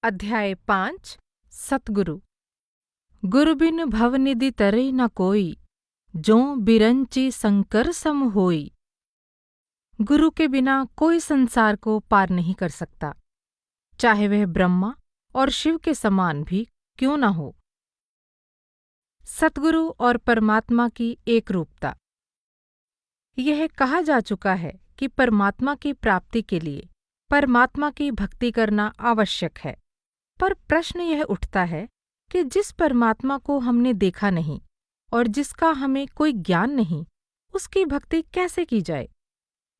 अध्याय 5 सतगुरु। गुरु बिन भवनिधि तरे न कोई, जों बिरंची संकर सम होई। गुरु के बिना कोई संसार को पार नहीं कर सकता, चाहे वह ब्रह्मा और शिव के समान भी क्यों न हो। सतगुरु और परमात्मा की एक रूपता। यह कहा जा चुका है कि परमात्मा की प्राप्ति के लिए परमात्मा की भक्ति करना आवश्यक है, पर प्रश्न यह उठता है कि जिस परमात्मा को हमने देखा नहीं और जिसका हमें कोई ज्ञान नहीं, उसकी भक्ति कैसे की जाए।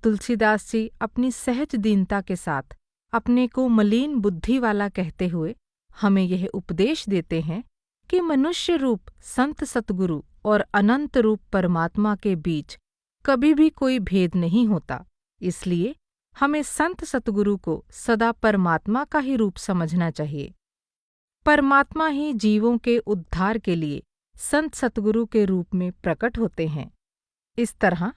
तुलसीदास जी अपनी सहज दीनता के साथ अपने को मलिन बुद्धि वाला कहते हुए हमें यह उपदेश देते हैं कि मनुष्य रूप संत सतगुरु और अनंत रूप परमात्मा के बीच कभी भी कोई भेद नहीं होता। इसलिए हमें संत सतगुरु को सदा परमात्मा का ही रूप समझना चाहिए। परमात्मा ही जीवों के उद्धार के लिए संत सतगुरु के रूप में प्रकट होते हैं। इस तरह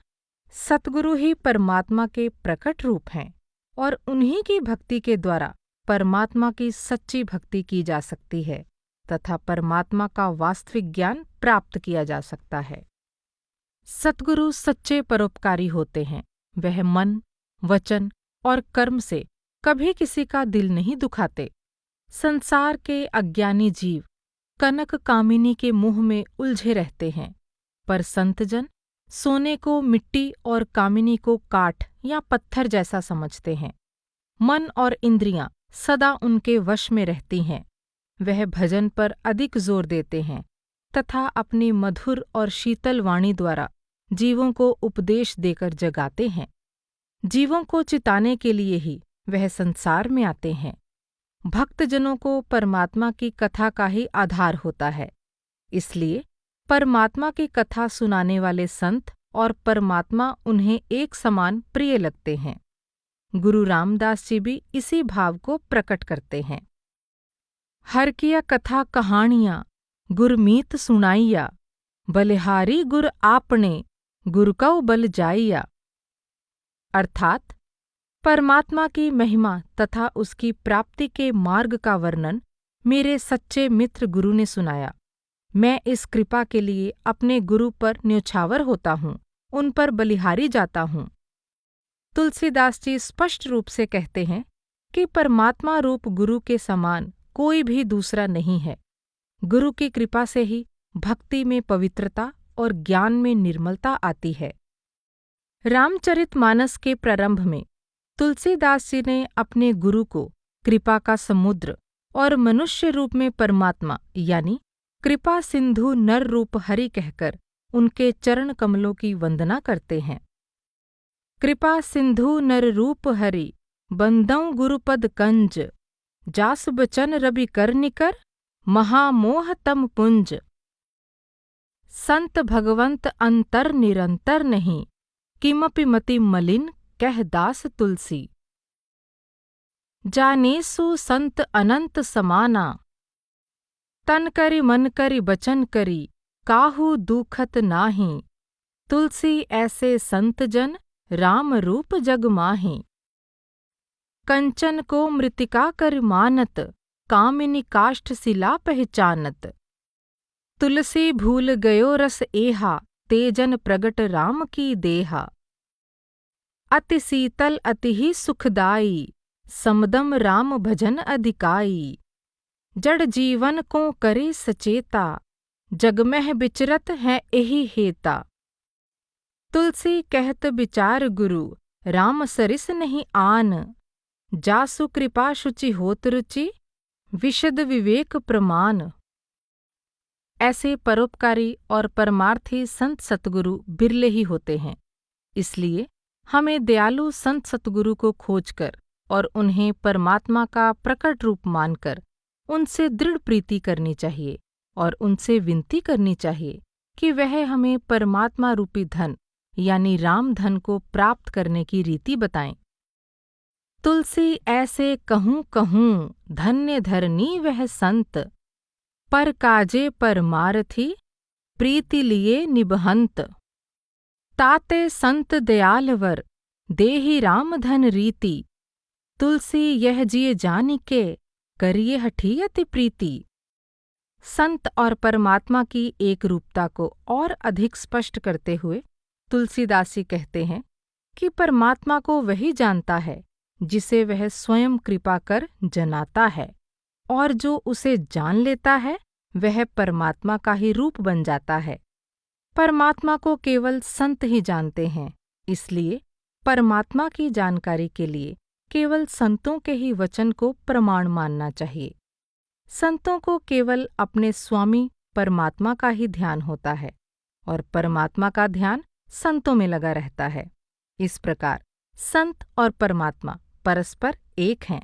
सतगुरु ही परमात्मा के प्रकट रूप हैं और उन्हीं की भक्ति के द्वारा परमात्मा की सच्ची भक्ति की जा सकती है तथा परमात्मा का वास्तविक ज्ञान प्राप्त किया जा सकता है। सतगुरु सच्चे परोपकारी होते हैं। वह मन, वचन और कर्म से कभी किसी का दिल नहीं दुखाते। संसार के अज्ञानी जीव कनक कामिनी के मुंह में उलझे रहते हैं, पर संतजन सोने को मिट्टी और कामिनी को काठ या पत्थर जैसा समझते हैं। मन और इंद्रियां सदा उनके वश में रहती हैं। वह भजन पर अधिक जोर देते हैं तथा अपनी मधुर और शीतल वाणी द्वारा जीवों को उपदेश देकर जगाते हैं। जीवों को चिताने के लिए ही वह संसार में आते हैं। भक्तजनों को परमात्मा की कथा का ही आधार होता है। इसलिए परमात्मा की कथा सुनाने वाले संत और परमात्मा उन्हें एक समान प्रिय लगते हैं। गुरु रामदास जी भी इसी भाव को प्रकट करते हैं। हर किया कथा कहानियाँ गुरमीत सुनाइया, बलिहारी गुर आपने गुरु कऊ बल जाइया। अर्थात परमात्मा की महिमा तथा उसकी प्राप्ति के मार्ग का वर्णन मेरे सच्चे मित्र गुरु ने सुनाया। मैं इस कृपा के लिए अपने गुरु पर न्योछावर होता हूँ, उन पर बलिहारी जाता हूँ। तुलसीदास जी स्पष्ट रूप से कहते हैं कि परमात्मा रूप गुरु के समान कोई भी दूसरा नहीं है। गुरु की कृपा से ही भक्ति में पवित्रता और ज्ञान में निर्मलता आती है। रामचरितमानस के प्रारंभ में तुलसीदास जी ने अपने गुरु को कृपा का समुद्र और मनुष्य रूप में परमात्मा यानी कृपा सिंधु नर रूप हरि कहकर उनके चरण कमलों की वंदना करते हैं। कृपा सिंधु नर रूप हरि बंदौ गुरुपद कंज, जास बचन रवि कर निकर महामोह तम पुंज। संत भगवंत अंतर निरंतर नहीं, किमपि मति मलिन कह दास तुलसी। जानेसु संत अनंत समाना, तन करि मन करि बचन करि काहू दुखत नाही। तुलसी ऐसे संत जन राम रूप जग माही। कंचन को मृतिका कर मानत, कामिनी काष्ठ शिला पहचानत। तुलसी भूल गयो रस एहा, तेजन प्रगट राम की देहा। अति शीतल अति ही सुखदाई, समदम राम भजन अधिकाई। जड़ जीवन को करे सचेता, जगमह विचरत है एहि हेता। तुलसी कहत विचार गुरु, राम सरिस नहीं आन। जासु कृपा शुचि होत रुचि, विशद विवेक प्रमाण। ऐसे परोपकारी और परमार्थी संत सतगुरु बिरले ही होते हैं। इसलिए हमें दयालु संत सतगुरु को खोजकर और उन्हें परमात्मा का प्रकट रूप मानकर उनसे दृढ़ प्रीति करनी चाहिए और उनसे विनती करनी चाहिए कि वह हमें परमात्मा रूपी धन यानी राम धन को प्राप्त करने की रीति बताएं। तुलसी ऐसे कहूँ कहूँ, धन्य धरनी वह संत। पर काजे परमारथी, प्रीति लिए निबहंत। ताते संत दयालवर, देहि राम धन रीति। तुलसी यह जिय जानिके, करिए हठी अति प्रीति। संत और परमात्मा की एक रूपता को और अधिक स्पष्ट करते हुए तुलसीदास जी कहते हैं कि परमात्मा को वही जानता है जिसे वह स्वयं कृपा कर जनाता है, और जो उसे जान लेता है वह परमात्मा का ही रूप बन जाता है। परमात्मा को केवल संत ही जानते हैं, इसलिए परमात्मा की जानकारी के लिए केवल संतों के ही वचन को प्रमाण मानना चाहिए। संतों को केवल अपने स्वामी परमात्मा का ही ध्यान होता है और परमात्मा का ध्यान संतों में लगा रहता है। इस प्रकार संत और परमात्मा परस्पर एक हैं।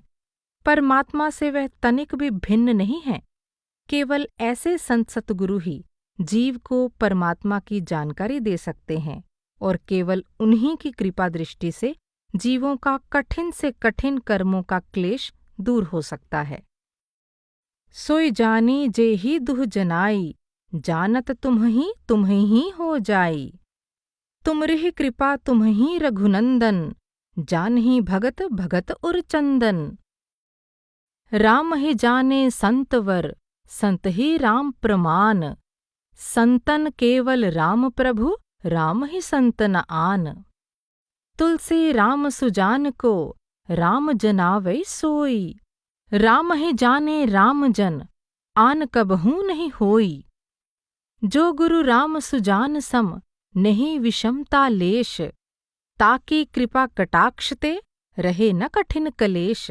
परमात्मा से वह तनिक भी भिन्न नहीं है। केवल ऐसे संत सतगुरु ही जीव को परमात्मा की जानकारी दे सकते हैं और केवल उन्हीं की कृपा दृष्टि से जीवों का कठिन से कठिन कर्मों का क्लेश दूर हो सकता है। सोई जानी जे ही दुह जनाई, जानत तुम्हीं हो जाई। तुमरिह कृपा तुम्हीं रघुनंदन, जानहि भगत भगत उर चंदन। राम ही जाने संतवर, संत ही राम प्रमाण। संतन केवल राम प्रभु, राम ही संतन आन। तुलसी राम सुजान को, राम जनावै सोई। राम ही जाने राम जन, आन कबहू नहीं होई। जो गुरु राम सुजान सम, नहीं विषमता लेश। ताकि कृपा कटाक्षते, रहे न कठिन कलेश।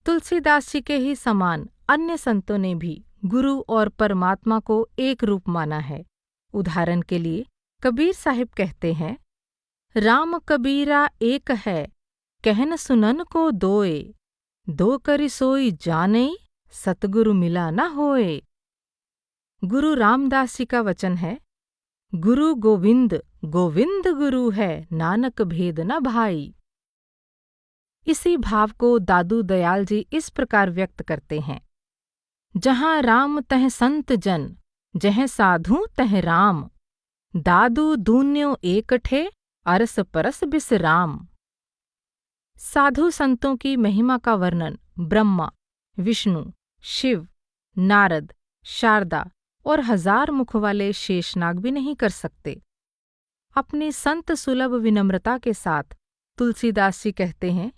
तुलसीदास जी के ही समान अन्य संतों ने भी गुरु और परमात्मा को एक रूप माना है। उदाहरण के लिए कबीर साहिब कहते हैं, राम कबीरा एक है, कहन सुनन को दोए। दो करि सोई जानई, सतगुरु मिला न होए। गुरु रामदास जी का वचन है, गुरु गोविंद गोविंद गुरु है, नानक भेद न भाई। इसी भाव को दादू दयाल जी इस प्रकार व्यक्त करते हैं, जहाँ राम तह संत जन, जह साधु तह राम। दादू दून्यो एक ठे, अरस परस बिसराम। साधु संतों की महिमा का वर्णन ब्रह्मा, विष्णु, शिव, नारद, शारदा और 1000 मुख वाले शेषनाग भी नहीं कर सकते। अपनी संत सुलभ विनम्रता के साथ तुलसीदास जी कहते हैं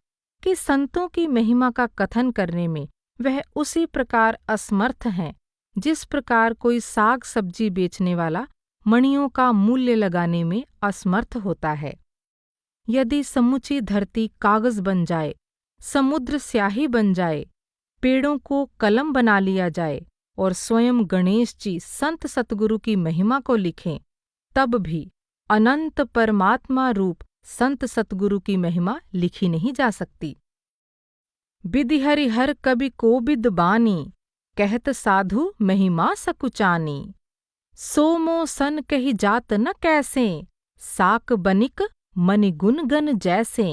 कि संतों की महिमा का कथन करने में वह उसी प्रकार असमर्थ हैं जिस प्रकार कोई साग सब्जी बेचने वाला मणियों का मूल्य लगाने में असमर्थ होता है। यदि समूची धरती कागज बन जाए, समुद्र स्याही बन जाए, पेड़ों को कलम बना लिया जाए और स्वयं गणेश जी संत सतगुरु की महिमा को लिखें, तब भी अनंत परमात्मा रूप संत सतगुरु की महिमा लिखी नहीं जा सकती। बिधि हरिहर कबि कोबिद बानी, कहत साधु महिमा सकुचानी। सोमो सन कही जात न कैसे, साक बनिक मनि गुन गन जैसे।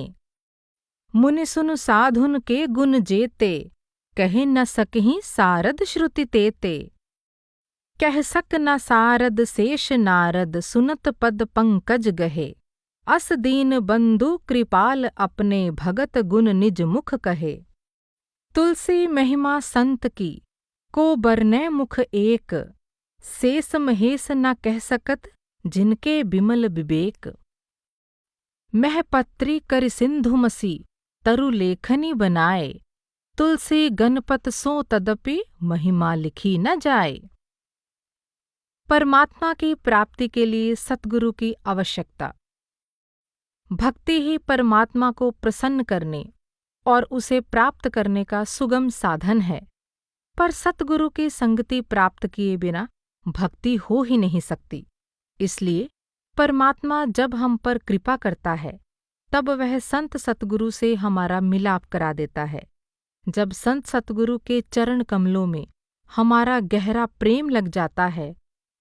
मुनि सुनु साधुन के गुण जेते, कहे न सकहीं सारद श्रुति तेते। कह सक न सारद शेष नारद, सुनत पद पंकज गहे। अस दीन बंधु कृपाल अपने, भगत गुण निज मुख कहे। तुलसी महिमा संत की, को बरनै मुख एक। शेष महेश न कह सकत, जिनके बिमल विवेक। महपत्री कर सिंधु मसी, तरु लेखनी बनाए। तुलसी गणपत सो तदपि, महिमा लिखी न जाए। परमात्मा की प्राप्ति के लिए सतगुरु की आवश्यकता। भक्ति ही परमात्मा को प्रसन्न करने और उसे प्राप्त करने का सुगम साधन है, पर सतगुरु की संगति प्राप्त किए बिना भक्ति हो ही नहीं सकती। इसलिए परमात्मा जब हम पर कृपा करता है, तब वह संत सतगुरु से हमारा मिलाप करा देता है। जब संत सतगुरु के चरण कमलों में हमारा गहरा प्रेम लग जाता है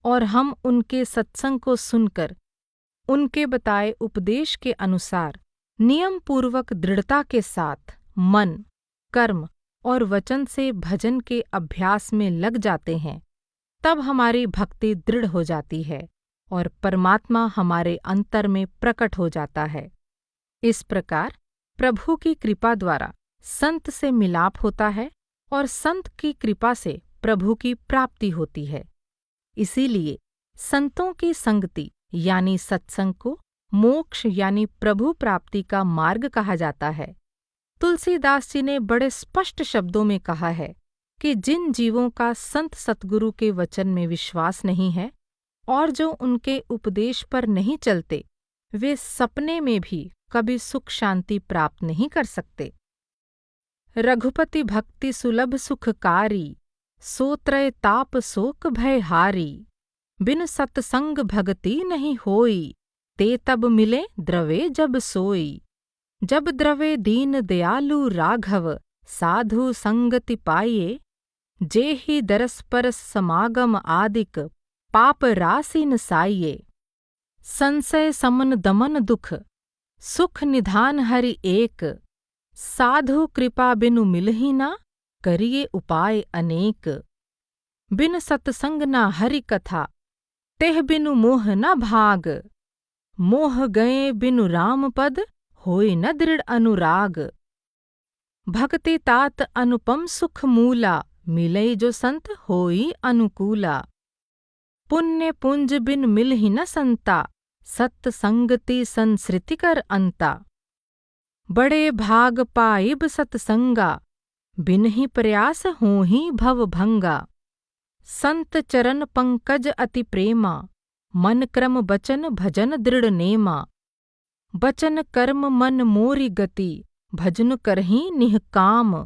और हम उनके सत्संग को सुनकर उनके बताए उपदेश के अनुसार नियम पूर्वक दृढ़ता के साथ मन, कर्म और वचन से भजन के अभ्यास में लग जाते हैं, तब हमारी भक्ति दृढ़ हो जाती है और परमात्मा हमारे अंतर में प्रकट हो जाता है। इस प्रकार प्रभु की कृपा द्वारा संत से मिलाप होता है और संत की कृपा से प्रभु की प्राप्ति होती है। इसीलिए संतों की संगति यानी सत्संग को मोक्ष यानी प्रभु प्राप्ति का मार्ग कहा जाता है। तुलसीदास जी ने बड़े स्पष्ट शब्दों में कहा है कि जिन जीवों का संत सतगुरु के वचन में विश्वास नहीं है और जो उनके उपदेश पर नहीं चलते, वे सपने में भी कभी सुख शांति प्राप्त नहीं कर सकते। रघुपति भक्ति सुलभ सुखकारी, सोत्रय ताप शोक भय हारी। बिन सतसंग भगति नहीं होई, ते तब मिले द्रवे जब सोई। जब द्रवे दीन दयालु राघव, साधु संगति पाइये। जेहि दरस परस समागम आदिक, पाप राशि नसाइये। संशय समन दमन दुख, सुख निधान हरि एक। साधु कृपा बिनु मिलहि ना, करिए उपाय अनेक। बिन सतसंग ना हरि कथा, तेह बिनु मोह न भाग। मोह गए बिनु राम पद, होय न दृढ़ अनुराग। भक्ति तात अनुपम सुख मूला, मिलई जो संत होई अनुकूला। पुण्य पुंज बिन मिलहि न संता, सत्त संगति संसृति कर अंता। बड़े भाग पाइब सतसंगा, बिन ही प्रयास होहि भव भंगा। संत चरण पंकज अति प्रेमा, मन क्रम बचन भजन दृढ़ नेमा। बचन कर्म मन मोरि गति, भजन करहि निहकाम।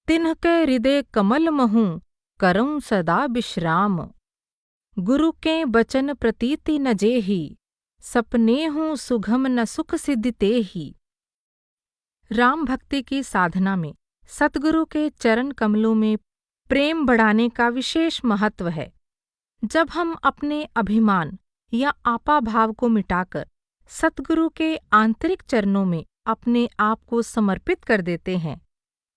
तिन्हके हृदय कमल महु, करऊं सदा विश्राम। गुरु के बचन प्रतीति न जेहि, सपनेहु सुगम न सुख सिद्धि तेहि। राम भक्ति की साधना में सतगुरु के चरण कमलों में प्रेम बढ़ाने का विशेष महत्व है। जब हम अपने अभिमान या आपा भाव को मिटाकर सतगुरु के आंतरिक चरणों में अपने आप को समर्पित कर देते हैं,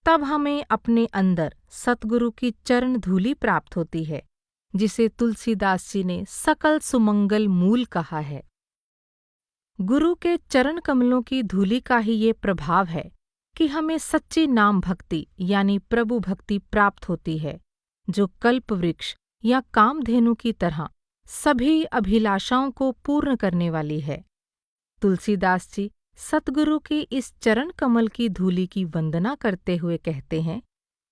तब हमें अपने अंदर सतगुरु की चरण धूलि प्राप्त होती है, जिसे तुलसीदास जी ने सकल सुमंगल मूल कहा है। गुरु के चरण कमलों की धूलि का ही ये प्रभाव है कि हमें सच्ची नाम भक्ति यानी प्रभु भक्ति प्राप्त होती है, जो कल्प वृक्ष या कामधेनु की तरह सभी अभिलाषाओं को पूर्ण करने वाली है। तुलसीदास जी सतगुरु की इस चरण कमल की धूलि की वंदना करते हुए कहते हैं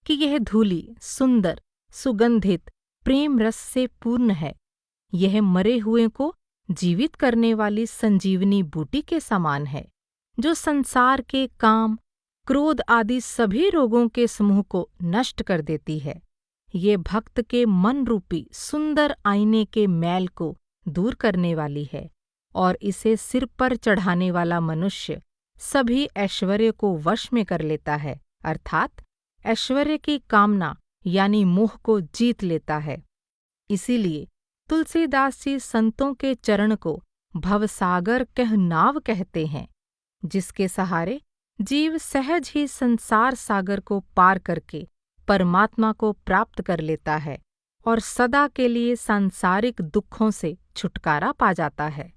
कि यह धूलि सुंदर, सुगंधित, प्रेम रस से पूर्ण है। यह मरे हुए को जीवित करने वाली संजीवनी बूटी के समान है, जो संसार के काम, क्रोध आदि सभी रोगों के समूह को नष्ट कर देती है। ये भक्त के मन रूपी सुंदर आईने के मैल को दूर करने वाली है और इसे सिर पर चढ़ाने वाला मनुष्य सभी ऐश्वर्य को वश में कर लेता है, अर्थात ऐश्वर्य की कामना यानी मोह को जीत लेता है। इसीलिए तुलसीदास जी संतों के चरण को भवसागर कह नाव कहते हैं, जिसके सहारे जीव सहज ही संसार सागर को पार करके परमात्मा को प्राप्त कर लेता है और सदा के लिए सांसारिक दुखों से छुटकारा पा जाता है।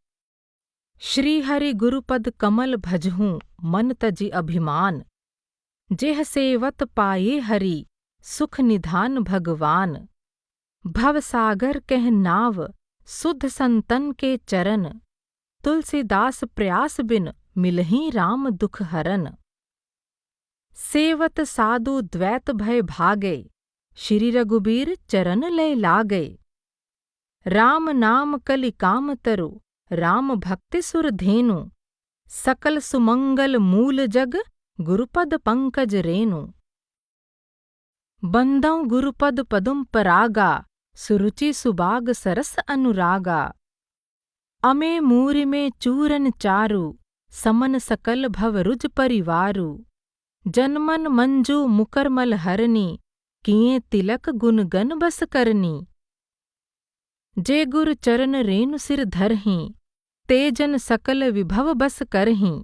श्री हरि गुरुपद कमल भजहूँ मन तजि अभिमान। जेह सेवत पाये हरि, सुख निधान भगवान। भवसागर कह नाव, सुध संतन के चरण। तुलसीदास प्रयास बिन, मिलहि राम दुख हरन। सेवत साधु द्वैत भय भागे, श्री रघुबीर चरण लय लागे। राम नाम कलि काम तरु, राम भक्ति सुर धेनु। सकल सुमंगल मूल जग, गुरुपद पंकज रेनु। बंदौ गुरुपद पदुम परागा, सुरुचि सुबाग सरस अनुरागा। अमे मूरि में चूरन चारु, समन सकल भवरुज परिवारु। जनमन मंजू मुकरमल हरनी, किए तिलक गुणगन बस करनी। जे गुर चरण रेनु सिर धरहीं, तेजन सकल विभव बस करहीं।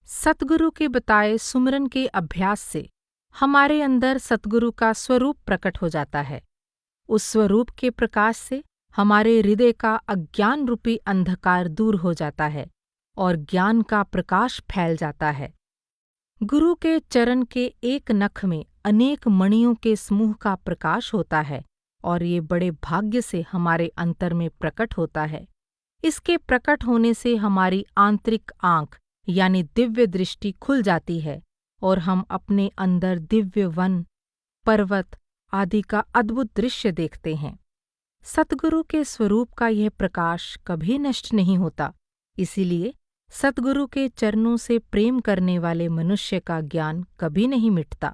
सतगुरु के बताए सुमरन के अभ्यास से हमारे अंदर सतगुरु का स्वरूप प्रकट हो जाता है। उस स्वरूप के प्रकाश से हमारे हृदय का अज्ञान रूपी अंधकार दूर हो जाता है और ज्ञान का प्रकाश फैल जाता है। गुरु के चरण के एक नख में अनेक मणियों के समूह का प्रकाश होता है और ये बड़े भाग्य से हमारे अंतर में प्रकट होता है। इसके प्रकट होने से हमारी आंतरिक आंख यानी दिव्य दृष्टि खुल जाती है और हम अपने अंदर दिव्य वन, पर्वत आदि का अद्भुत दृश्य देखते हैं। सतगुरु के स्वरूप का यह प्रकाश कभी नष्ट नहीं होता, इसीलिए सतगुरु के चरणों से प्रेम करने वाले मनुष्य का ज्ञान कभी नहीं मिटता।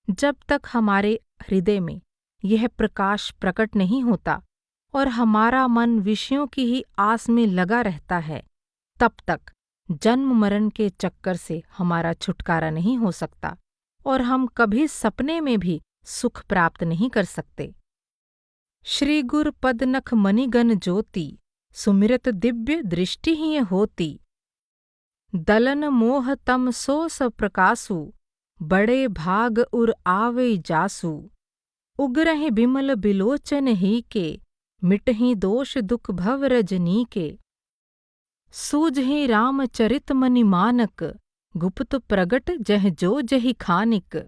जब तक हमारे हृदय में यह प्रकाश प्रकट नहीं होता और हमारा मन विषयों की ही आस में लगा रहता है, तब तक जन्म मरण के चक्कर से हमारा छुटकारा नहीं हो सकता और हम कभी सपने में भी सुख प्राप्त नहीं कर सकते। श्री गुर पदनख मणिगन ज्योति, सुमिरत दिव्य दृष्टि ही होती। दलन मोह तम सो स प्रकासु, बड़े भाग उर आवे जासु। उग्रहि बिमल बिलोचन ही के, मिटहि दोष दुख भव रजनी के। सूझहि रामचरित मनि मानक, गुप्त प्रगट जह जो जहि खानिक।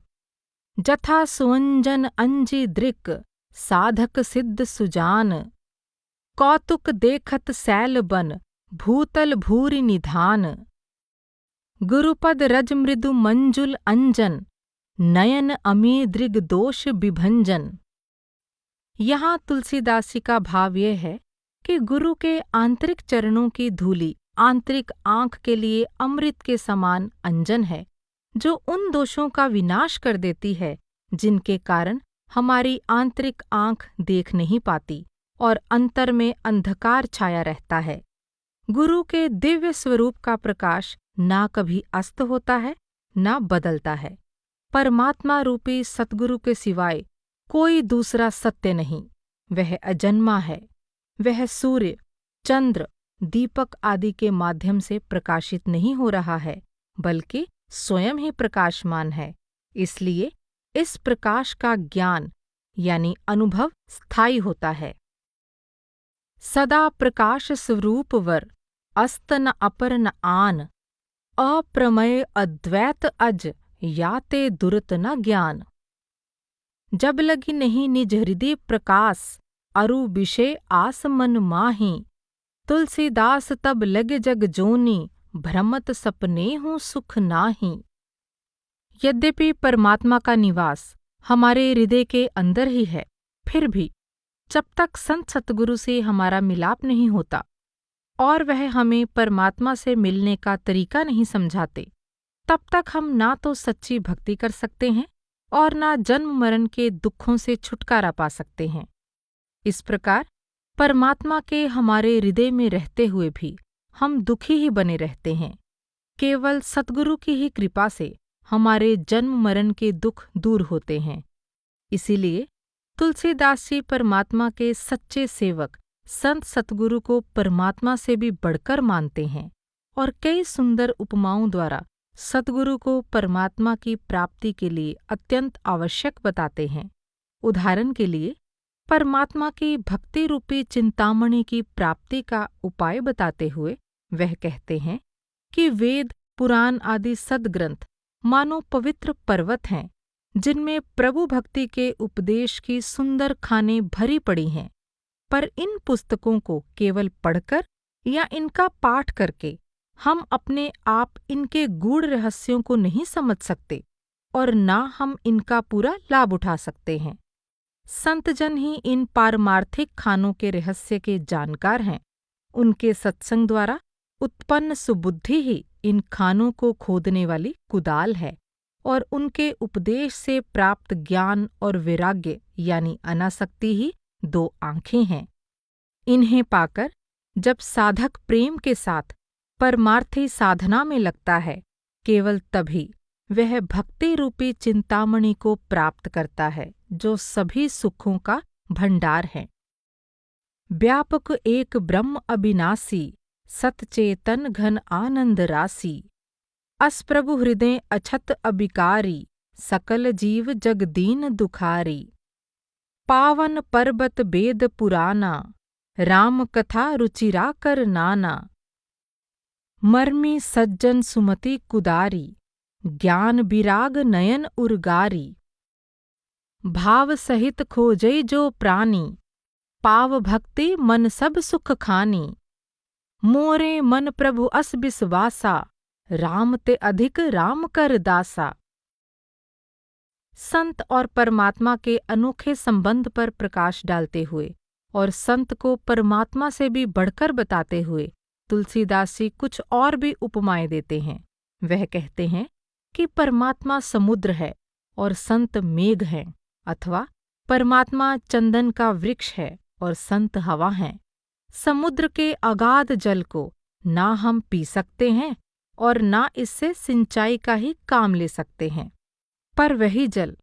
जथा सुअंजन अंजि दृक, साधक सिद्ध सुजान। कौतुक देखत सैल बन, भूतल भूरि निधान। गुरुपद रज मृदु मंजुल अंजन, नयन अमी दृग दोष विभंजन। यहाँ तुलसीदास जी का भाव यह है कि गुरु के आंतरिक चरणों की धूलि आंतरिक आँख के लिए अमृत के समान अंजन है, जो उन दोषों का विनाश कर देती है जिनके कारण हमारी आंतरिक आँख देख नहीं पाती और अंतर में अंधकार छाया रहता है। गुरु के दिव्य स्वरूप का प्रकाश ना कभी अस्त होता है, ना बदलता है। परमात्मा रूपी सतगुरु के सिवाय कोई दूसरा सत्य नहीं। वह अजन्मा है। वह सूर्य, चंद्र, दीपक आदि के माध्यम से प्रकाशित नहीं हो रहा है, बल्कि स्वयं ही प्रकाशमान है। इसलिए इस प्रकाश का ज्ञान यानी अनुभव स्थायी होता है। सदा प्रकाश स्वरूप वर, अस्त न अपर न आन। अप्रमेय अद्वैत अज, याते दुरत न ज्ञान। जब लगी नहीं निज हृदय प्रकाश, अरु विषय आस मन माही। तुलसीदास तब लगे जग जोनी, भ्रमत सपने हूँ सुख नाही। यद्यपि परमात्मा का निवास हमारे हृदय के अंदर ही है, फिर भी जब तक संत सतगुरु से हमारा मिलाप नहीं होता और वह हमें परमात्मा से मिलने का तरीका नहीं समझाते, तब तक हम ना तो सच्ची भक्ति कर सकते हैं और ना जन्म मरण के दुखों से छुटकारा पा सकते हैं। इस प्रकार परमात्मा के हमारे हृदय में रहते हुए भी हम दुखी ही बने रहते हैं। केवल सतगुरु की ही कृपा से हमारे जन्म मरण के दुख दूर होते हैं। इसीलिए तुलसीदास जी परमात्मा के सच्चे सेवक संत सतगुरु को परमात्मा से भी बढ़कर मानते हैं और कई सुंदर उपमाओं द्वारा सतगुरु को परमात्मा की प्राप्ति के लिए अत्यंत आवश्यक बताते हैं। उदाहरण के लिए परमात्मा की भक्ति रूपी चिंतामणि की प्राप्ति का उपाय बताते हुए वह कहते हैं कि वेद, पुराण आदि सद्ग्रंथ मानो पवित्र पर्वत हैं, जिनमें प्रभु भक्ति के उपदेश की सुंदर खानें भरी पड़ी हैं, पर इन पुस्तकों को केवल पढ़कर या इनका पाठ करके हम अपने आप इनके गूढ़ रहस्यों को नहीं समझ सकते और ना हम इनका पूरा लाभ उठा सकते हैं। संतजन ही इन पारमार्थिक खानों के रहस्य के जानकार हैं। उनके सत्संग द्वारा उत्पन्न सुबुद्धि ही इन खानों को खोदने वाली कुदाल है और उनके उपदेश से प्राप्त ज्ञान और वैराग्य यानी अनासक्ति ही दो आंखें हैं। इन्हें पाकर जब साधक प्रेम के साथ परमार्थी साधना में लगता है, केवल तभी वह भक्ति रूपी चिंतामणि को प्राप्त करता है, जो सभी सुखों का भंडार है। व्यापक एक ब्रह्म अविनाशी, सतचेतन घन आनंद राशि। अस प्रभु हृदय अछत अबिकारी, सकल जीव जग दीन दुखारी। पावन पर्वत वेद पुराना, राम कथा रुचिरा कर नाना। मर्मी सज्जन सुमति कुदारी, ज्ञान विराग नयन उर्गारी। भाव सहित खोजै जो प्राणी, पाव भक्ति मन सब सुख खानी। मोरे मन प्रभु अस विश्वासा, राम ते अधिक राम कर दासा। संत और परमात्मा के अनोखे संबंध पर प्रकाश डालते हुए और संत को परमात्मा से भी बढ़कर बताते हुए तुलसीदास जी कुछ और भी उपमाएं देते हैं। वह कहते हैं कि परमात्मा समुद्र है और संत मेघ हैं, अथवा परमात्मा चंदन का वृक्ष है और संत हवा हैं। समुद्र के अगाध जल को ना हम पी सकते हैं और ना इससे सिंचाई का ही काम ले सकते हैं, पर वही जल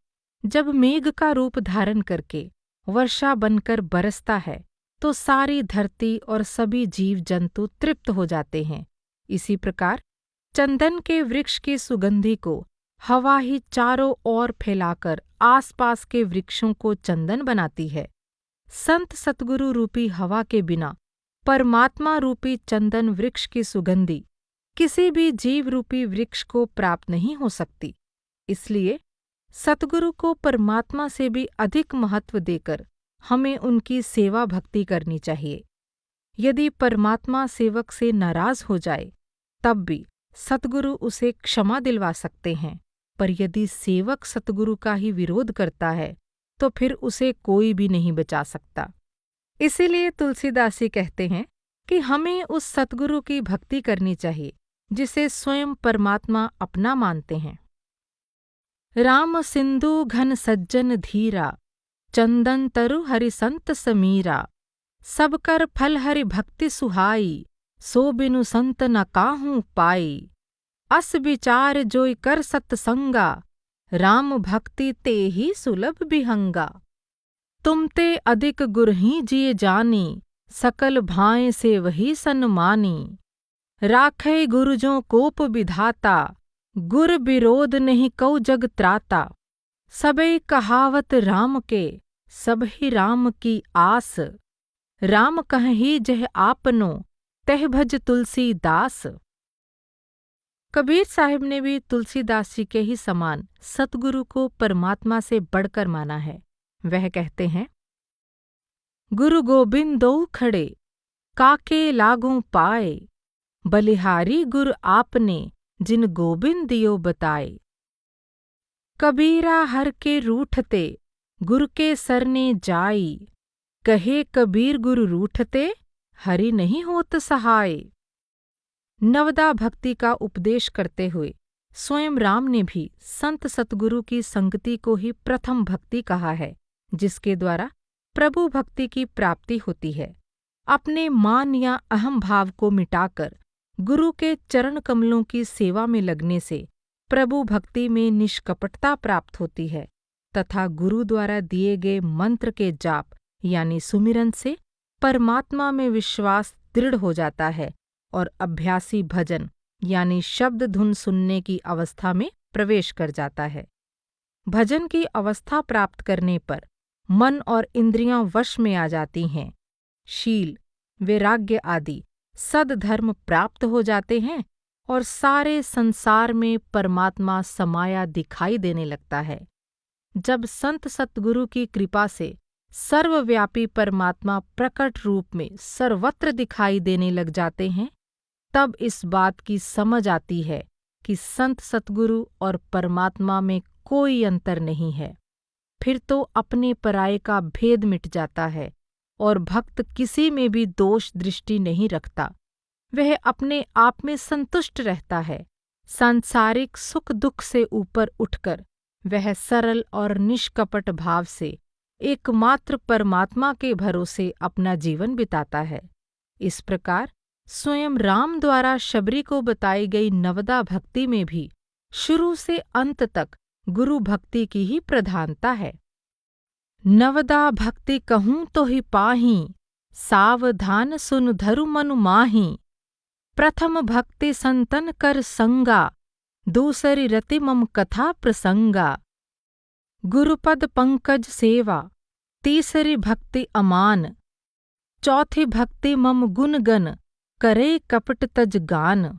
जब मेघ का रूप धारण करके वर्षा बनकर बरसता है तो सारी धरती और सभी जीव जंतु तृप्त हो जाते हैं। इसी प्रकार चंदन के वृक्ष की सुगंधि को हवा ही चारों ओर फैलाकर आसपास के वृक्षों को चंदन बनाती है। संत सतगुरु रूपी हवा के बिना परमात्मा रूपी चंदन वृक्ष की सुगंधि किसी भी जीव रूपी वृक्ष को प्राप्त नहीं हो सकती। इसलिए सतगुरु को परमात्मा से भी अधिक महत्व देकर हमें उनकी सेवा भक्ति करनी चाहिए। यदि परमात्मा सेवक से नाराज हो जाए तब भी सतगुरु उसे क्षमा दिलवा सकते हैं, पर यदि सेवक सतगुरु का ही विरोध करता है तो फिर उसे कोई भी नहीं बचा सकता। इसीलिए तुलसीदास जी कहते हैं कि हमें उस सतगुरु की भक्ति करनी चाहिए जिसे स्वयं परमात्मा अपना मानते हैं। राम सिंधु घन सज्जन धीरा, चंदन तरु हरि संत समीरा। सब कर फल हरि भक्ति सुहाई, सो बिनु संत न काहू पाई। अस विचार जोई कर सत्संगा, राम भक्ति ते ही सुलभ बिहंगा। तुम ते अधिक गुर ही जिए जानी, सकल भाएं से वही सन्मानी। राखै गुरुजों कोप विधाता, गुर विरोध नहीं कौ जग त्राता। सबई कहावत राम के, सब ही राम की आस। राम कहहि जह आपनो, तह भज तुलसीदास। कबीर साहिब ने भी तुलसीदास जी के ही समान सतगुरु को परमात्मा से बढ़कर माना है। वह कहते हैं, गुरु गोबिंद दो खड़े, काके लागू पाए। बलिहारी गुर आपने, जिन गोबिंद दियो बताए। कबीरा हर के रूठते, गुर के सरने जाई। कहे कबीर गुरु रूठते, हरि नहीं होत सहाय। नवदा भक्ति का उपदेश करते हुए स्वयं राम ने भी संत सतगुरु की संगति को ही प्रथम भक्ति कहा है, जिसके द्वारा प्रभु भक्ति की प्राप्ति होती है। अपने मान या अहम भाव को मिटाकर गुरु के चरण कमलों की सेवा में लगने से प्रभु भक्ति में निष्कपटता प्राप्त होती है तथा गुरु द्वारा दिए गए मंत्र के जाप यानी सुमिरन से परमात्मा में विश्वास दृढ़ हो जाता है और अभ्यासी भजन यानी शब्द धुन सुनने की अवस्था में प्रवेश कर जाता है। भजन की अवस्था प्राप्त करने पर मन और इंद्रियां वश में आ जाती हैं। शील, वैराग्य आदि सद्धर्म प्राप्त हो जाते हैं और सारे संसार में परमात्मा समाया दिखाई देने लगता है। जब संत सतगुरु की कृपा से सर्वव्यापी परमात्मा प्रकट रूप में सर्वत्र दिखाई देने लग जाते हैं, तब इस बात की समझ आती है कि संत सतगुरु और परमात्मा में कोई अंतर नहीं है। फिर तो अपने पराये का भेद मिट जाता है और भक्त किसी में भी दोष दृष्टि नहीं रखता। वह अपने आप में संतुष्ट रहता है। सांसारिक सुख दुख से ऊपर उठकर वह सरल और निष्कपट भाव से एकमात्र परमात्मा के भरोसे अपना जीवन बिताता है। इस प्रकार स्वयं राम द्वारा शबरी को बताई गई नवदा भक्ति में भी शुरू से अंत तक गुरु भक्ति की ही प्रधानता है। नवदा भक्ति कहूँ तो ही पाहीं, सावधान सुन धरु मनु माहीं। प्रथम भक्ति संतन कर संगा, दूसरी रति मम कथा प्रसंगा। गुरुपद पंकज सेवा, तीसरी भक्ति अमान। चौथी भक्ति मम गुण गन, करे कपट तज गान।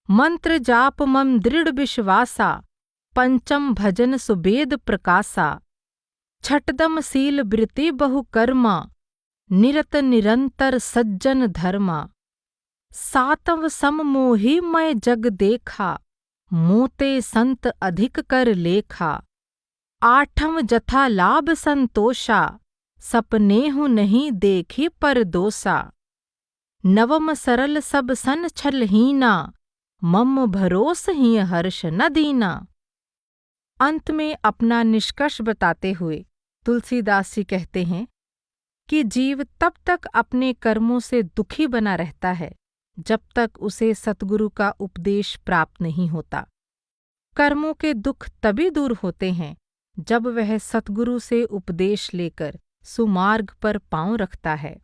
मंत्र जाप मम दृढ़ विश्वासा, पंचम भजन सुबेद प्रकाशा। छठदम सील वृत्ति बहु कर्मा, निरत निरंतर सज्जन धर्मा। सातव सम मोहि मैं जग देखा, मोते संत अधिक कर लेखा। आठम जथा लाभ संतोषा, सपनेहु नहीं देखी पर दोषा। नवम सरल सब सन छलहीना, मम भरोस ही हर्ष न दीना। अंत में अपना निष्कर्ष बताते हुए तुलसीदास जी कहते हैं कि जीव तब तक अपने कर्मों से दुखी बना रहता है जब तक उसे सतगुरु का उपदेश प्राप्त नहीं होता। कर्मों के दुख तभी दूर होते हैं जब वह सतगुरु से उपदेश लेकर सुमार्ग पर पांव रखता है।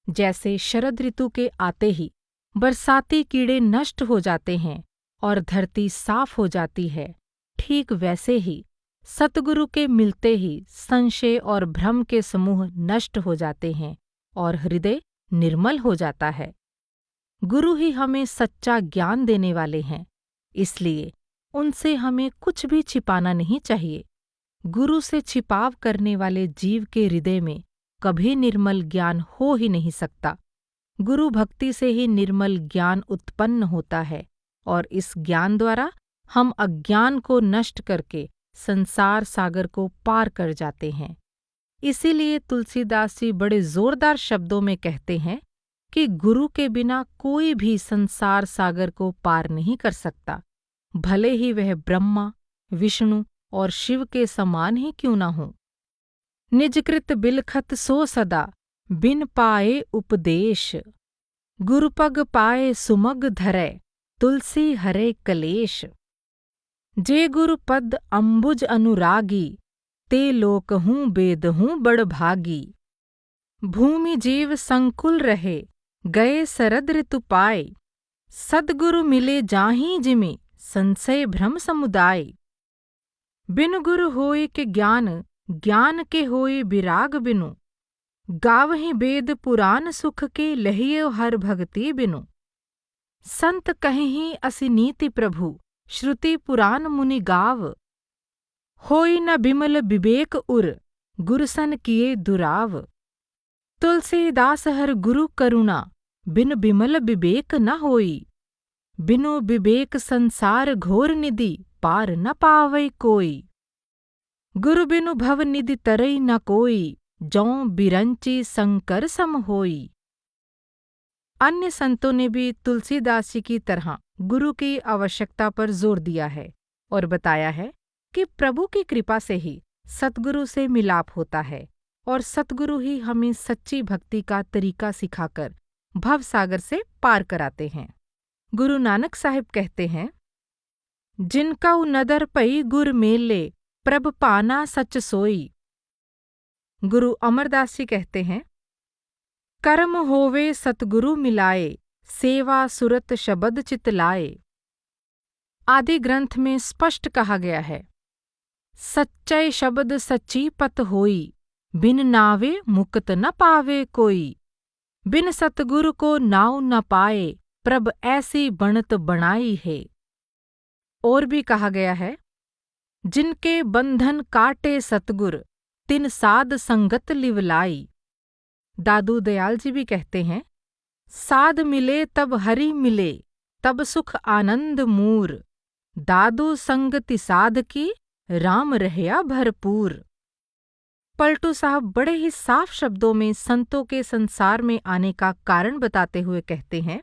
जैसे शरद ऋतु के आते ही बरसाती कीड़े नष्ट हो जाते हैं और धरती साफ हो जाती है, ठीक वैसे ही सतगुरु के मिलते ही संशय और भ्रम के समूह नष्ट हो जाते हैं और हृदय निर्मल हो जाता है। गुरु ही हमें सच्चा ज्ञान देने वाले हैं, इसलिए उनसे हमें कुछ भी छिपाना नहीं चाहिए। गुरु से छिपाव करने वाले जीव के हृदय में कभी निर्मल ज्ञान हो ही नहीं सकता। गुरु भक्ति से ही निर्मल ज्ञान उत्पन्न होता है और इस ज्ञान द्वारा हम अज्ञान को नष्ट करके संसार सागर को पार कर जाते हैं। इसीलिए तुलसीदास जी बड़े जोरदार शब्दों में कहते हैं कि गुरु के बिना कोई भी संसार सागर को पार नहीं कर सकता, भले ही वह ब्रह्मा, विष्णु और शिव के समान ही क्यों न हो। निजकृत बिलखत सो सदा, बिन पाए उपदेश। गुरुपग पाए सुमग धरै, तुलसी हरे कलेश। जे गुरु पद अम्बुज अनुरागी, ते लोकहूँ बेदहूँ बड़भागी। भूमि जीव संकुल रहे, गए शरद ऋतु पाए। सद्गुरु मिले जाहीं जिमि, संशय भ्रम समुदाय। बिनु गुरु होय के ज्ञान, ज्ञान के होय विराग बिनु। गावहीं वेद पुराण सुख के, लहियो हर भगति बिनु। संत कहिहीं असि नीति प्रभु, श्रुति पुराण मुनि गाव। होई न बिमल विवेक उर, गुरुसन किए दुराव। तुलसीदास हर गुरु करुणा, बिन बिमल विवेक न होई। बिनु विवेक संसार घोर निधि, पार न पावै कोई। गुरु बिनु भव निधि तरई न कोई, जौं बिरंची शंकर सम होई। अन्य संतों ने भी तुलसीदास जी की तरह गुरु की आवश्यकता पर जोर दिया है और बताया है कि प्रभु की कृपा से ही सतगुरु से मिलाप होता है और सतगुरु ही हमें सच्ची भक्ति का तरीका सिखाकर भवसागर से पार कराते हैं। गुरु नानक साहिब कहते हैं, जिनका नदर पई गुर मेले, प्रभ पाना सच सोई। गुरु अमरदास जी कहते हैं, कर्म होवे सतगुरु मिलाए, सेवा सुरत शबद चित लाए। आदि ग्रंथ में स्पष्ट कहा गया है, सच्चै शब्द सच्ची पत होई, बिन नावे मुक्त न पावे कोई। बिन सतगुरु को नाव न पाए, प्रभ ऐसी बनत बनाई है। और भी कहा गया है, जिनके बंधन काटे सतगुर, तिन साध संगत लिवलाई। दादू दयाल जी भी कहते हैं, साध मिले तब हरि मिले, तब सुख आनंद मूर। दादू संगति साध की, राम रहया भरपूर। पलटू साहब बड़े ही साफ शब्दों में संतों के संसार में आने का कारण बताते हुए कहते हैं,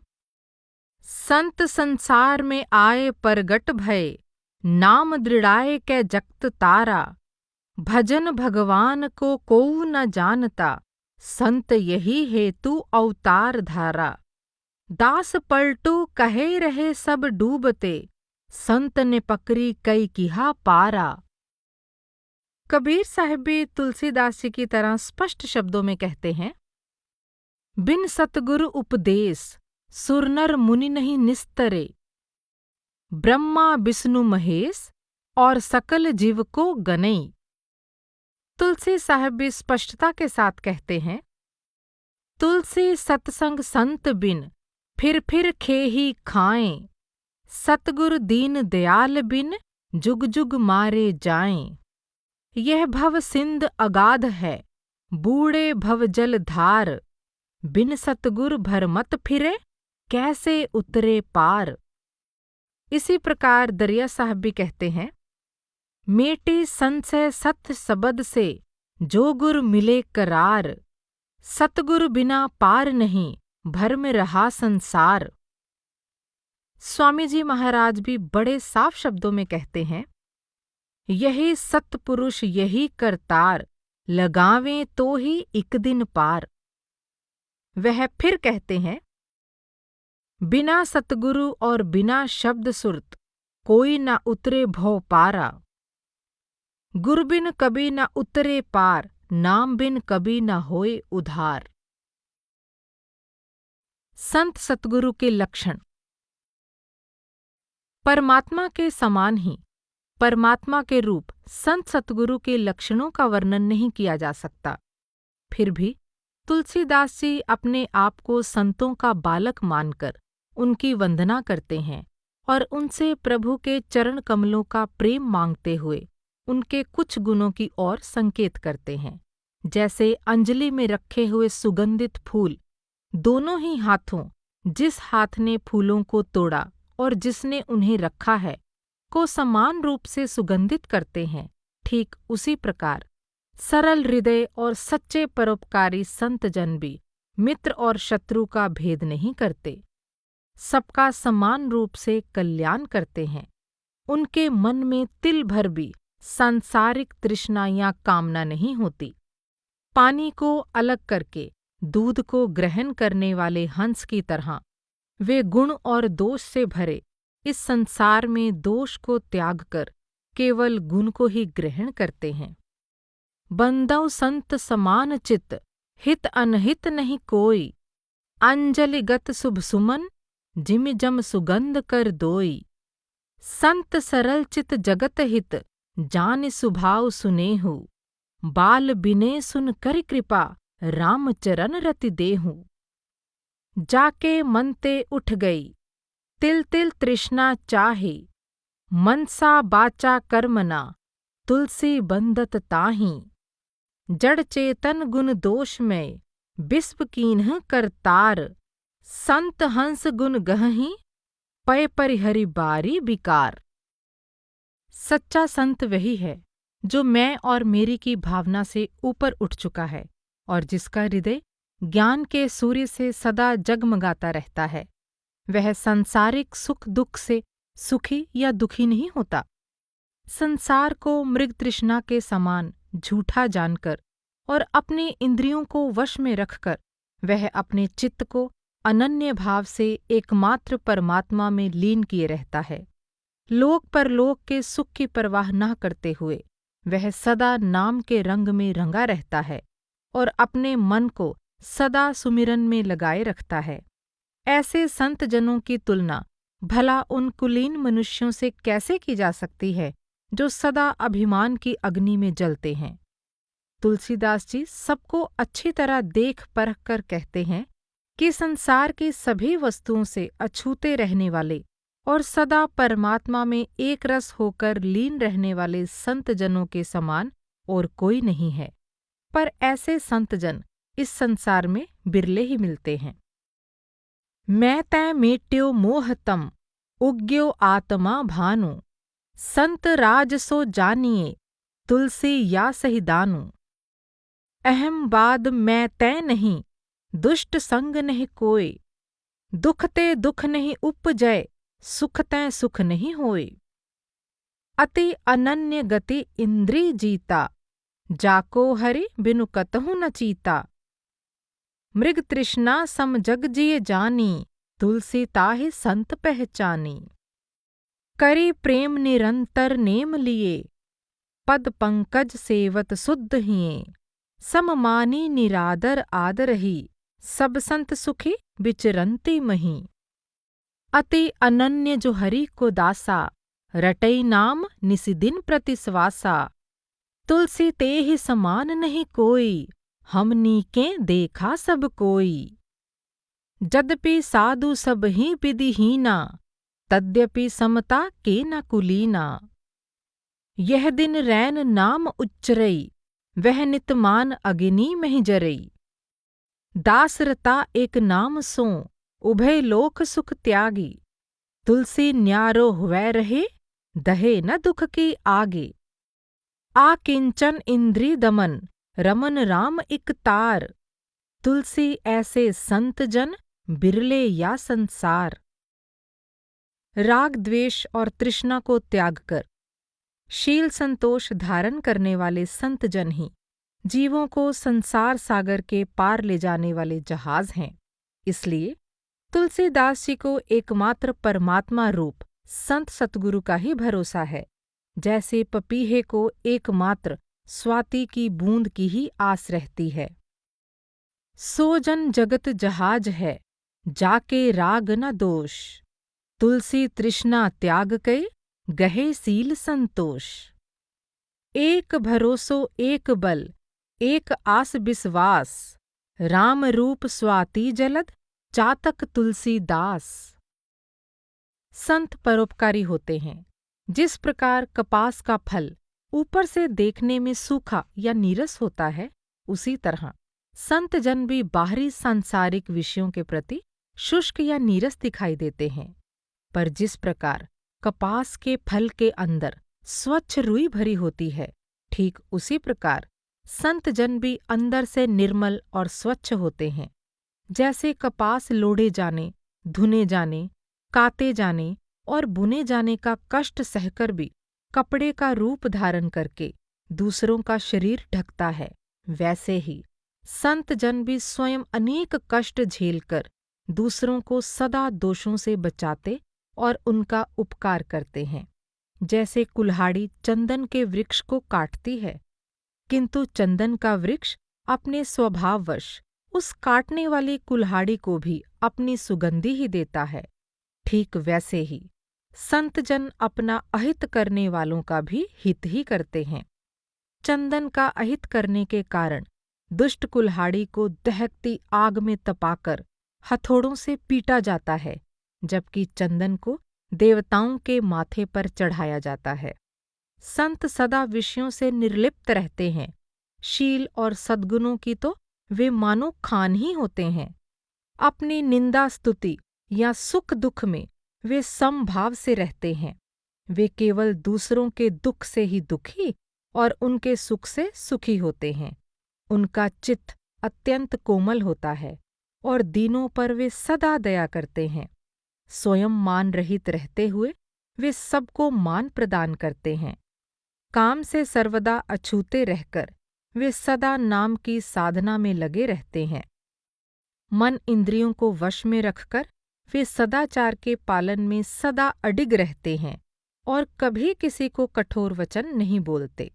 संत संसार में आए परगट भय, नाम दृढ़ाए कै जगत तारा। भजन भगवान को कोऊ न जानता, संत यही हेतु अवतार धारा। दास पलटू कहे रहे सब डूबते, संत ने पकड़ी कई किहा पारा। कबीर साहिब भी तुलसीदास जी की तरह स्पष्ट शब्दों में कहते हैं, बिन सतगुरु उपदेश, सुरनर मुनि नहीं निस्तरे। ब्रह्मा विष्णु महेश, और सकल जीव को गनई। तुलसी साहिब भी स्पष्टता के साथ कहते हैं, तुलसी सत्संग संत बिन, फिर खेही खाएं। सतगुर दीन दयाल बिन जुग जुग मारे जाएं। यह भव सिंध अगाध है, बूढ़े भव जल धार। बिन सतगुर भर मत फिरे, कैसे उतरे पार। इसी प्रकार दरिया साहब भी कहते हैं, मेटी संशय सत्य सबद से, जो गुर मिले करार। सतगुर बिना पार नहीं, भर में रहा संसार। स्वामी जी महाराज भी बड़े साफ शब्दों में कहते हैं, यही सत्पुरुष यही करतार, लगावें तो ही एक दिन पार। वह फिर कहते हैं, बिना सतगुरु और बिना शब्द सुरत, कोई न उतरे भव पारा। गुर बिन कभी न उतरे पार, नाम बिन कभी न होए उधार। संत सतगुरु के लक्षण। परमात्मा के समान ही परमात्मा के रूप संत सतगुरु के लक्षणों का वर्णन नहीं किया जा सकता। फिर भी तुलसीदास जी अपने आप को संतों का बालक मानकर उनकी वंदना करते हैं और उनसे प्रभु के चरण कमलों का प्रेम मांगते हुए उनके कुछ गुणों की ओर संकेत करते हैं। जैसे अंजलि में रखे हुए सुगंधित फूल दोनों ही हाथों, जिस हाथ ने फूलों को तोड़ा और जिसने उन्हें रखा है, को समान रूप से सुगंधित करते हैं। ठीक उसी प्रकार सरल हृदय और सच्चे परोपकारी संत जन भी मित्र और शत्रु का भेद नहीं करते, सबका समान रूप से कल्याण करते हैं। उनके मन में तिल भर भी सांसारिक तृष्णा या कामना नहीं होती। पानी को अलग करके दूध को ग्रहण करने वाले हंस की तरह वे गुण और दोष से भरे इस संसार में दोष को त्याग कर केवल गुण को ही ग्रहण करते हैं। बंदौ संत समान चित, हित अनहित नहीं कोई। अंजलिगत शुभ सुमन, जिम जम सुगंध कर दोई। संत सरल चित जगत हित, जान सुभाव सुनेहु। बाल बिने सुन कर कृपा, राम चरण रति देहु। जाके मन ते उठ गई, तिल तिल तृष्णा चाहे। मनसा बाचा कर्मना, तुलसी बंदत ताहि। जड़ चेतन गुण दोष में, बिस्व कीन्ह करतार। संत हंस गुण गहहि, पय परिहरि बारी विकार। सच्चा संत वही है जो मैं और मेरी की भावना से ऊपर उठ चुका है और जिसका हृदय ज्ञान के सूर्य से सदा जगमगाता रहता है। वह सांसारिक सुख दुख से सुखी या दुखी नहीं होता। संसार को मृग तृष्णा के समान झूठा जानकर और अपने इंद्रियों को वश में रखकर वह अपने चित्त को अनन्य भाव से एकमात्र परमात्मा में लीन किए रहता है। लोक परलोक के सुख की परवाह न करते हुए वह सदा नाम के रंग में रंगा रहता है और अपने मन को सदा सुमिरन में लगाए रखता है। ऐसे संत जनों की तुलना भला उन कुलीन मनुष्यों से कैसे की जा सकती है जो सदा अभिमान की अग्नि में जलते हैं। तुलसीदास जी सबको अच्छी तरह देख परख कर कहते हैं कि संसार की सभी वस्तुओं से अछूते रहने वाले और सदा परमात्मा में एक रस होकर लीन रहने वाले संत जनों के समान और कोई नहीं है। पर ऐसे संत जन इस संसार में बिरले ही मिलते हैं। मैं तै मेट्यो मोह तम, उग्यो आत्मा भानु। संत राज सो जानिए, तुलसी या सही दानु। अहम बाद मैं तै नहीं, दुष्ट संग नहीं कोय। दुख ते दुख नहीं उपजय, सुख तै सुख नहीं होय। अति अनन्य गति इंद्री जीता, जाको हरि बिनु कतहु न चीता। मृग तृष्णा सम जग जिय जानी, तुलसी ताहि संत पहचानी। करी प्रेम निरंतर नेम लिए, पद पंकज सेवत शुद्ध हिये। सम मानी निरादर आदरही, सब संत सुखी विचरंती मही। अति अनन्य जो हरि को दासा, रटई नाम निसिदिन प्रतिश्वासा। तुलसी ते ही समान नहीं कोई, हमनी के देखा सब कोई। जद्यपि साधु सब ही विधिहीना, तद्यपि समता के न कुलीना। यह दिन रैन नाम उच्चरई, वह नितमान अग्नि महि जरई। दासरता एक नाम सो, उभय लोक सुख त्यागी। तुलसी न्यारो हुए रहे, दहे न दुख की आगे। आकिंचन इंद्री दमन, रमन राम इक तार। तुलसी ऐसे संत जन, बिरले या संसार। राग द्वेष और तृष्णा को त्याग कर शील संतोष धारण करने वाले संत जन ही जीवों को संसार सागर के पार ले जाने वाले जहाज हैं। इसलिए तुलसीदास जी को एकमात्र परमात्मा रूप संत सतगुरु का ही भरोसा है, जैसे पपीहे को एकमात्र स्वाति की बूंद की ही आस रहती है। सो जन जगत जहाज है, जाके राग न दोष। तुलसी तृष्णा त्याग कई, गहे सील संतोष। एक भरोसो एक बल, एक आस विश्वास। राम रूप स्वाति जलद, चातक तुलसीदास। संत परोपकारी होते हैं। जिस प्रकार कपास का फल ऊपर से देखने में सूखा या नीरस होता है, उसी तरह संत जन भी बाहरी सांसारिक विषयों के प्रति शुष्क या नीरस दिखाई देते हैं। पर जिस प्रकार कपास के फल के अंदर स्वच्छ रुई भरी होती है, ठीक उसी प्रकार संत जन भी अंदर से निर्मल और स्वच्छ होते हैं। जैसे कपास लोढ़े जाने, धुने जाने, काते जाने और बुने जाने का कष्ट सहकर भी कपड़े का रूप धारण करके दूसरों का शरीर ढकता है, वैसे ही संत जन भी स्वयं अनेक कष्ट झेलकर दूसरों को सदा दोषों से बचाते और उनका उपकार करते हैं। जैसे कुल्हाड़ी चंदन के वृक्ष को काटती है, किंतु चंदन का वृक्ष अपने स्वभाववश उस काटने वाली कुल्हाड़ी को भी अपनी सुगंधी ही देता है, ठीक वैसे ही संत जन अपना अहित करने वालों का भी हित ही करते हैं। चंदन का अहित करने के कारण दुष्ट कुल्हाड़ी को दहकती आग में तपाकर हथौड़ों से पीटा जाता है, जबकि चंदन को देवताओं के माथे पर चढ़ाया जाता है। संत सदा विषयों से निर्लिप्त रहते हैं। शील और सद्गुणों की तो वे मानो खान ही होते हैं। अपनी निंदा स्तुति या सुख दुख में वे समभाव से रहते हैं। वे केवल दूसरों के दुख से ही दुखी और उनके सुख से सुखी होते हैं। उनका चित्त अत्यंत कोमल होता है और दीनों पर वे सदा दया करते हैं। स्वयं मान रहित रहते हुए वे सबको मान प्रदान करते हैं। काम से सर्वदा अछूते रहकर वे सदा नाम की साधना में लगे रहते हैं। मन इंद्रियों को वश में रखकर वे सदाचार के पालन में सदा अडिग रहते हैं और कभी किसी को कठोर वचन नहीं बोलते।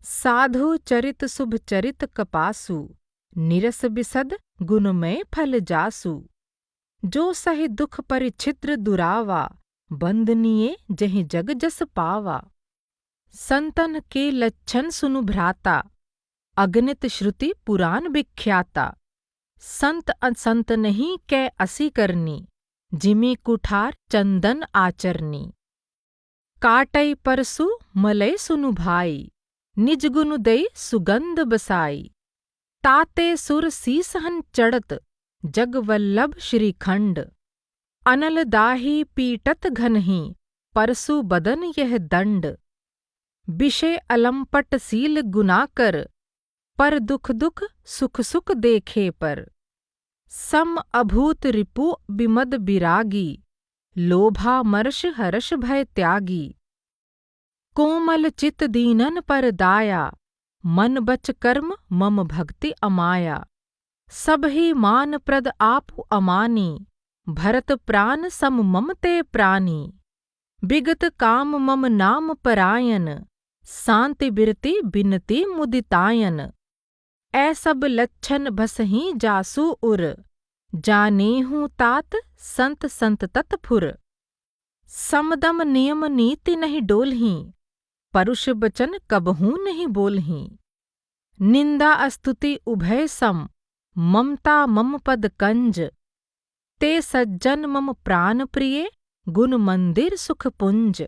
साधु चरित शुभ चरित कपासु, निरस बिसद गुणमय फल जासु। जो सहि दुख परिछिद्र दुरावा, बंदनीये जहि जग जस पावा। संतन के लक्षण सुनु भ्राता, अगणित श्रुति पुराण विख्याता। संत असंत नहीं कै असी करनी, जिमि कुठार चंदन आचरनी। काटई परसु मलय सुनु भाई, निज गुनु दई सुगंध बसाई। ताते सुर सीसहन चढ़त, जग वल्लभ श्रीखंड। अनल दाही पीटत घनहि, परसु बदन यह दंड। विषय अलंपट सील गुना कर, पर दुख दुख सुख सुख देखे पर। सम अभूत रिपु बिमद बिरागी, लोभा मर्ष हर्ष भय त्यागी। कोमल चित दीनन पर दाया, मन बच कर्म मम भक्ति अमाया। सब ही मान प्रद आपु अमानी, भरत प्राण सम मम ते प्राणी। बिगत काम मम नाम परायन, शांति बिरति बिनती मुदितायन। ऐसब लक्षण भसहीं जासु उर, जानेहूँ तात संत संत तत्फुर। समदम नियम नीति नहीं डोलहीं, परुष बचन कबहूँ नहीं बोलहीं। निंदा स्तुति उभय सम, ममता मम पद कंज। ते सज्जन मम प्राण प्रिय, गुण मंदिर सुख पुंज।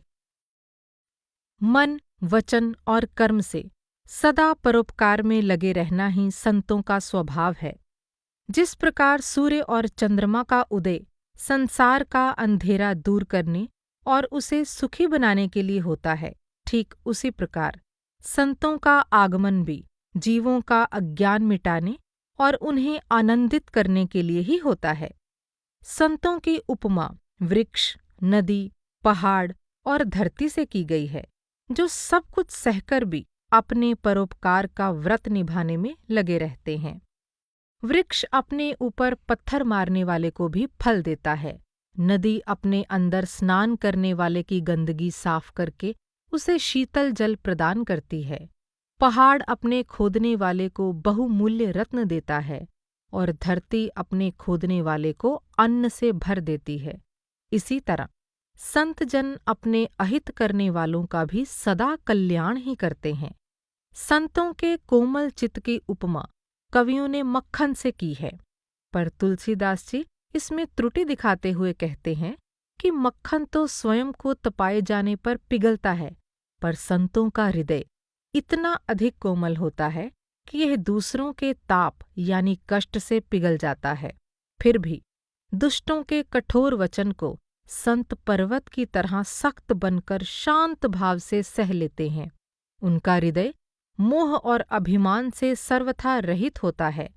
मन, वचन और कर्म से सदा परोपकार में लगे रहना ही संतों का स्वभाव है। जिस प्रकार सूर्य और चंद्रमा का उदय संसार का अंधेरा दूर करने और उसे सुखी बनाने के लिए होता है, ठीक उसी प्रकार संतों का आगमन भी जीवों का अज्ञान मिटाने और उन्हें आनंदित करने के लिए ही होता है। संतों की उपमा वृक्ष, नदी, पहाड़ और धरती से की गई है, जो सब कुछ सहकर भी अपने परोपकार का व्रत निभाने में लगे रहते हैं। वृक्ष अपने ऊपर पत्थर मारने वाले को भी फल देता है। नदी अपने अंदर स्नान करने वाले की गंदगी साफ करके उसे शीतल जल प्रदान करती है। पहाड़ अपने खोदने वाले को बहुमूल्य रत्न देता है और धरती अपने खोदने वाले को अन्न से भर देती है। इसी तरह संत जन अपने अहित करने वालों का भी सदा कल्याण ही करते हैं। संतों के कोमल चित्त की उपमा कवियों ने मक्खन से की है, पर तुलसीदास जी इसमें त्रुटि दिखाते हुए कहते हैं कि मक्खन तो स्वयं को तपाए जाने पर पिघलता है, पर संतों का हृदय इतना अधिक कोमल होता है कि यह दूसरों के ताप यानी कष्ट से पिघल जाता है। फिर भी दुष्टों के कठोर वचन को संत पर्वत की तरह सख्त बनकर शांत भाव से सह लेते हैं। उनका हृदय मोह और अभिमान से सर्वथा रहित होता है।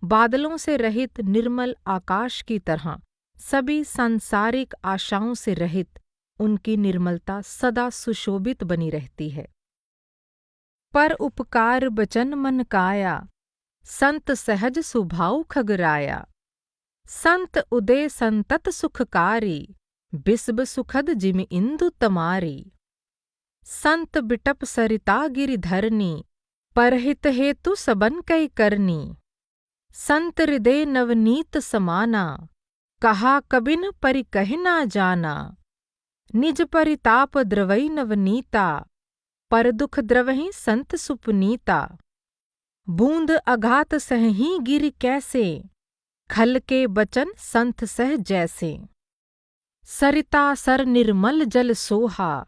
बादलों से रहित निर्मल आकाश की तरह सभी सांसारिक आशाओं से रहित उनकी निर्मलता सदा सुशोभित बनी रहती है। पर उपकार बचन मन काया, संत सहज सुभाव खगराया। संत उदय संतत सुखकारी, बिस्ब सुखद जिमि इंदु तमारी। संत बिटप सरिता गिरिधरनी, परहित हेतु सबन कै करनी। संत हृदय नवनीत समाना, कहा कबिन परिकह ना जाना। निज परिताप द्रवई नवनीता, पर दुख द्रवहि संत सुपनीता। बूंद अघात सहही गिरि कैसे, खल के बचन संत सह जैसे। सरिता सर निर्मल जल सोहा,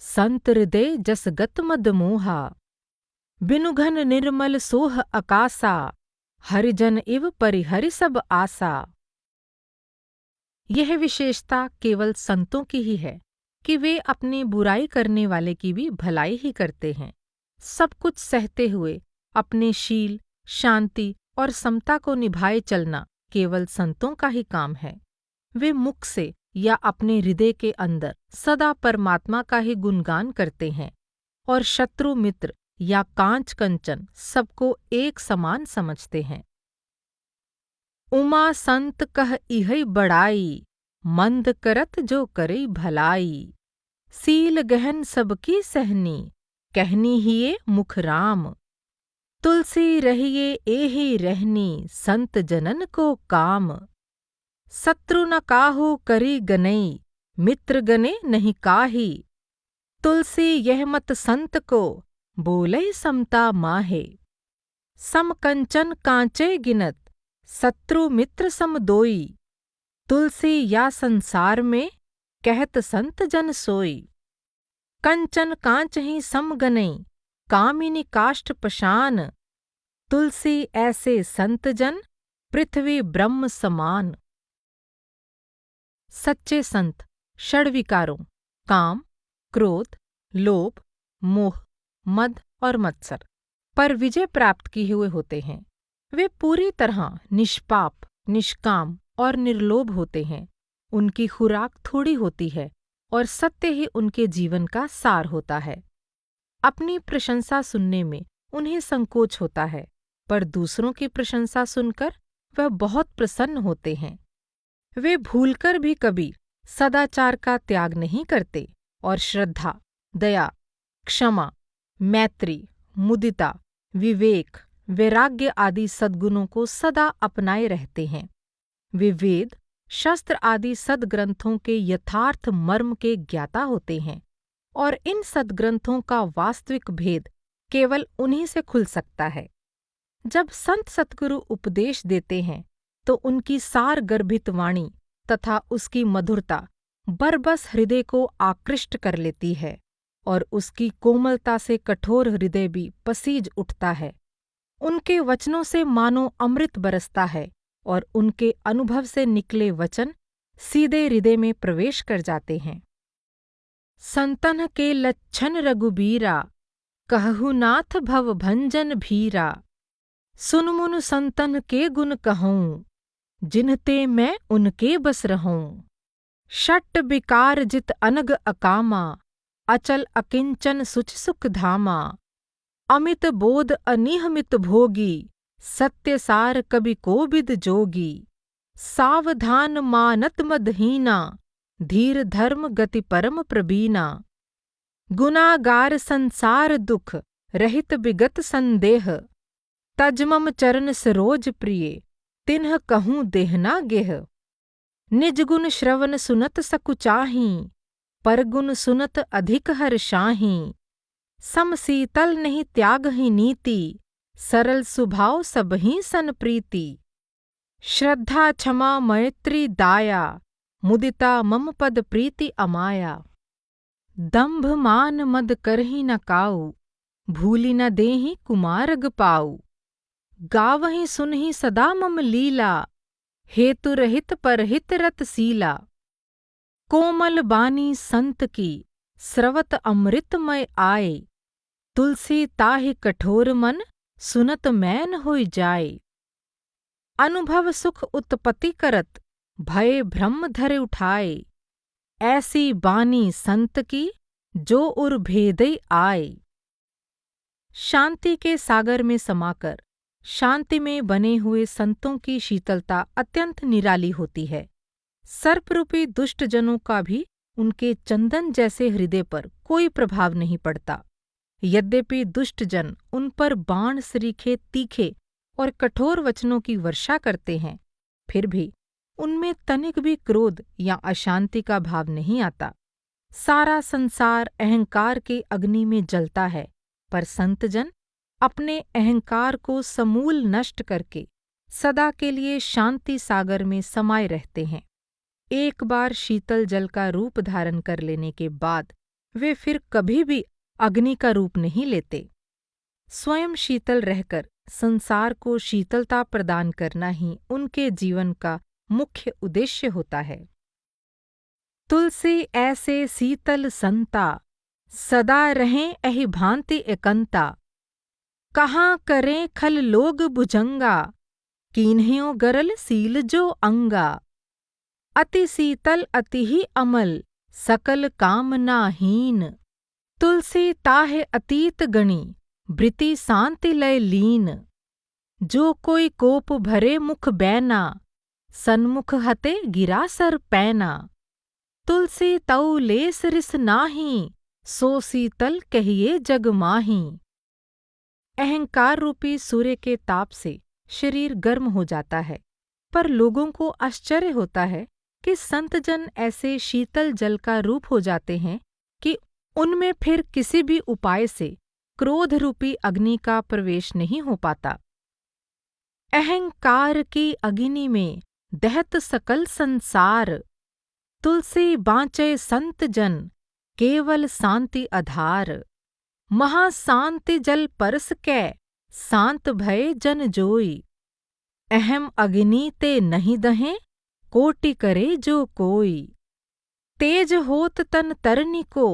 संत हृदय जस गत मद मोहा। बिनु घन निर्मल सोह आकासा, हरिजन इव परिहरि सब आसा। यह विशेषता केवल संतों की ही है कि वे अपनी बुराई करने वाले की भी भलाई ही करते हैं। सब कुछ सहते हुए अपने शील, शांति और समता को निभाए चलना केवल संतों का ही काम है। वे मुख से या अपने हृदय के अंदर सदा परमात्मा का ही गुणगान करते हैं और शत्रु मित्र या कांच कंचन सबको एक समान समझते हैं। उमा संत कह इहै बड़ाई, मंद करत जो करे भलाई। सील गहन सबकी सहनी, कहनी हिये मुख राम। तुलसी रहिए एहि रहनी, संत जनन को काम। शत्रु न काहू करी गनई, मित्र गने नहीं काहि। तुलसी यह मत संत को, बोले समता माहे। सम कंचन कांचे गिनत, शत्रु मित्र सम दोई। तुलसी या संसार में, कहत संत जन सोई। कंचन कांच ही सम गनई, कामिनी काष्ठ पशान। तुलसी ऐसे संत जन, पृथ्वी ब्रह्म समान। सच्चे संत षड्विकारों काम, क्रोध, लोभ, मोह, मद और मत्सर पर विजय प्राप्त किए हुए होते हैं। वे पूरी तरह निष्पाप, निष्काम और निर्लोभ होते हैं। उनकी खुराक थोड़ी होती है और सत्य ही उनके जीवन का सार होता है। अपनी प्रशंसा सुनने में उन्हें संकोच होता है, पर दूसरों की प्रशंसा सुनकर वह बहुत प्रसन्न होते हैं। वे भूलकर भी कभी सदाचार का त्याग नहीं करते और श्रद्धा, दया, क्षमा, मैत्री, मुदिता, विवेक, वैराग्य आदि सद्गुणों को सदा अपनाए रहते हैं। वे वेद, शस्त्र आदि सद्ग्रंथों के यथार्थ मर्म के ज्ञाता होते हैं और इन सद्ग्रंथों का वास्तविक भेद केवल उन्हीं से खुल सकता है। जब संत सद्गुरु उपदेश देते हैं तो उनकी सार गर्भित वाणी तथा उसकी मधुरता बरबस हृदय को आकृष्ट कर लेती है और उसकी कोमलता से कठोर हृदय भी पसीज उठता है। उनके वचनों से मानो अमृत बरसता है और उनके अनुभव से निकले वचन सीधे हृदय में प्रवेश कर जाते हैं। संतन के लच्छन रघुबीरा, कहहु नाथ भव भंजन भीरा। सुन मुन संतन के गुण कहूँ, जिनते मैं उनके बस रहूँ। षट विकार जित अनग अकामा, अचल अकिंचन सुच सुख धामा। अमित बोध अनिहमित भोगी, सत्य सार कवि कोविद जोगी। सावधान मानत मदहीना, धीर धर्म गति परम प्रबीना। गुनागार संसार दुख, रहित विगत संदेह। तजमम चरण सरोज प्रिय, तिन्ह कहूँ देहना गेह। निज गुण श्रवण सुनत सकुचाही, परगुण सुनत अधिक हर्षाही। समशीतल नहीं त्याग ही नीति, सरल स्वभाव सबहि सन प्रीति। श्रद्धा क्षमा मैत्री दाया, मुदिता मम पद प्रीति अमाया। दंभ मान मद करहि न काऊ, भूलि न देहि कुमारग पाऊ। गावहि सुनहि सदा मम लीला, हेतु रहित परहित रतशीला। कोमल बानी संत की, स्रवत अमृतमय आए। तुलसी ताहि कठोर मन, सुनत मैन होई जाए। अनुभव सुख उत्पत्ति करत, भय ब्रह्म धरे उठाए। ऐसी बानी संत की, जो उर भेदई आए। शांति के सागर में समाकर शांति में बने हुए संतों की शीतलता अत्यंत निराली होती है। सर्परूपी दुष्टजनों का भी उनके चंदन जैसे हृदय पर कोई प्रभाव नहीं पड़ता। यद्यपि दुष्टजन उन पर बाण सरीखे तीखे और कठोर वचनों की वर्षा करते हैं, फिर भी उनमें तनिक भी क्रोध या अशांति का भाव नहीं आता। सारा संसार अहंकार के अग्नि में जलता है, पर संतजन अपने अहंकार को समूल नष्ट करके सदा के लिए शांति सागर में समाये रहते हैं। एक बार शीतल जल का रूप धारण कर लेने के बाद वे फिर कभी भी अग्नि का रूप नहीं लेते। स्वयं शीतल रहकर संसार को शीतलता प्रदान करना ही उनके जीवन का मुख्य उद्देश्य होता है। तुलसी ऐसे शीतल संता, सदा रहें एहि भांति एकंता। कहाँ करें खल लोग भुजंगा, कीन्ह्यों गरल सील जो अंगा। अति शीतल अति ही अमल, सकल कामनाहीन। तुलसी ताहे अतीत गणी, वृत्ति शांति लय लीन। जो कोई कोप भरे मुख बैना, सन्मुख हते गिरा सर पैना। तुलसी तऊ लेस रिस नाही, सो शीतल कहिए जग माही। अहंकार रूपी सूर्य के ताप से शरीर गर्म हो जाता है, पर लोगों को आश्चर्य होता है कि संतजन ऐसे शीतल जल का रूप हो जाते हैं कि उनमें फिर किसी भी उपाय से क्रोध रूपी अग्नि का प्रवेश नहीं हो पाता। अहंकार की अग्नि में दहत सकल संसार, तुलसी बाँचे संत जन, केवल शांति आधार। महाशांति जल परस कै, शांत भय जन जोई। अहम अग्नि ते नहीं दहें, कोटि करे जो कोई। तेज होत तन तरनी को,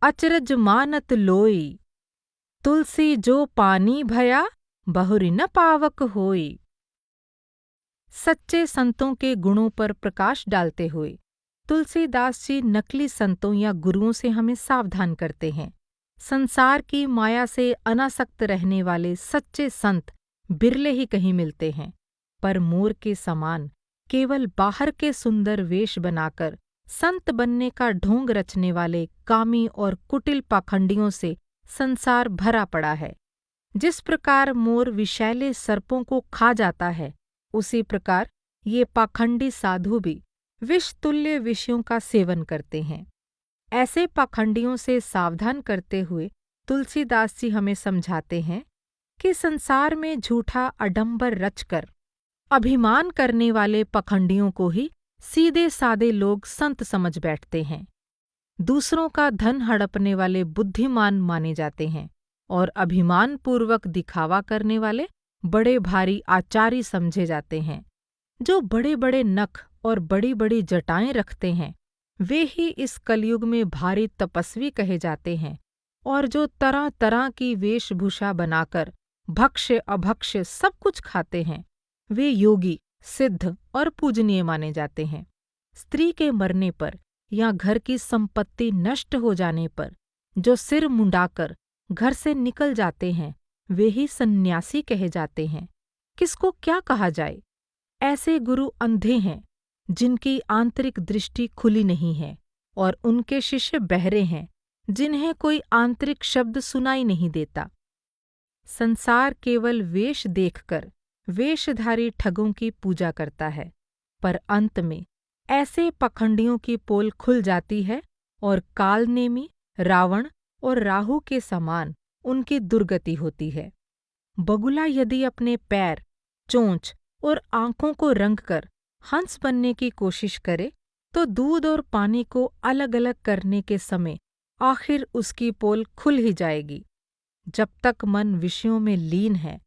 अचरज मानत लोई। तुलसी जो पानी भया, बहुरि न पावक होई। सच्चे संतों के गुणों पर प्रकाश डालते हुए तुलसीदास जी नकली संतों या गुरुओं से हमें सावधान करते हैं। संसार की माया से अनासक्त रहने वाले सच्चे संत बिरले ही कहीं मिलते हैं, पर मोर के समान केवल बाहर के सुंदर वेश बनाकर संत बनने का ढोंग रचने वाले कामी और कुटिल पाखंडियों से संसार भरा पड़ा है। जिस प्रकार मोर विषैले सर्पों को खा जाता है, उसी प्रकार ये पाखंडी साधु भी विषतुल्य विषयों का सेवन करते हैं। ऐसे पाखंडियों से सावधान करते हुए तुलसीदास जी हमें समझाते हैं कि संसार में झूठा अडंबर रचकर अभिमान करने वाले पाखंडियों को ही सीधे सादे लोग संत समझ बैठते हैं। दूसरों का धन हड़पने वाले बुद्धिमान माने जाते हैं और अभिमानपूर्वक दिखावा करने वाले बड़े भारी आचारी समझे जाते हैं। जो बड़े बड़े नख और बड़ी बड़ी जटाएं रखते हैं वे ही इस कलयुग में भारी तपस्वी कहे जाते हैं, और जो तरह तरह की वेशभूषा बनाकर भक्ष्य अभक्ष्य सब कुछ खाते हैं वे योगी, सिद्ध और पूजनीय माने जाते हैं। स्त्री के मरने पर या घर की संपत्ति नष्ट हो जाने पर जो सिर मुंडाकर घर से निकल जाते हैं वे ही सन्यासी कहे जाते हैं। किसको क्या कहा जाए? ऐसे गुरु अंधे हैं जिनकी आंतरिक दृष्टि खुली नहीं है, और उनके शिष्य बहरे हैं जिन्हें कोई आंतरिक शब्द सुनाई नहीं देता। संसार केवल वेश देखकर वेशधारी ठगों की पूजा करता है, पर अंत में ऐसे पखंडियों की पोल खुल जाती है और कालनेमी, रावण और राहु के समान उनकी दुर्गति होती है। बगुला यदि अपने पैर, चोंच और आंखों को रंगकर हंस बनने की कोशिश करे तो दूध और पानी को अलग अलग करने के समय आखिर उसकी पोल खुल ही जाएगी। जब तक मन विषयों में लीन है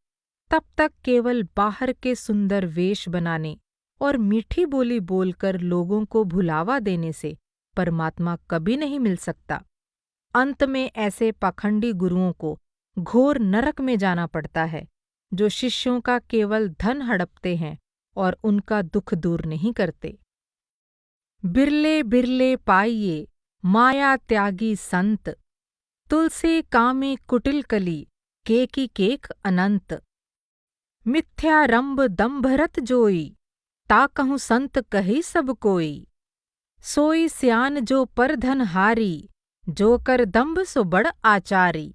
तब तक केवल बाहर के सुंदर वेश बनाने और मीठी बोली बोलकर लोगों को भुलावा देने से परमात्मा कभी नहीं मिल सकता। अंत में ऐसे पाखंडी गुरुओं को घोर नरक में जाना पड़ता है, जो शिष्यों का केवल धन हड़पते हैं और उनका दुख दूर नहीं करते। बिरले बिरले पाइये माया त्यागी संत, तुलसी कामी कुटिल कली केकी केक अनंत। मिथ्यारंभ दंभरत जोई, ता कहूँ संत कही सब कोई। सोई स्यान जो पर धन हारी, जो कर दंभ सो बड़ आचारी।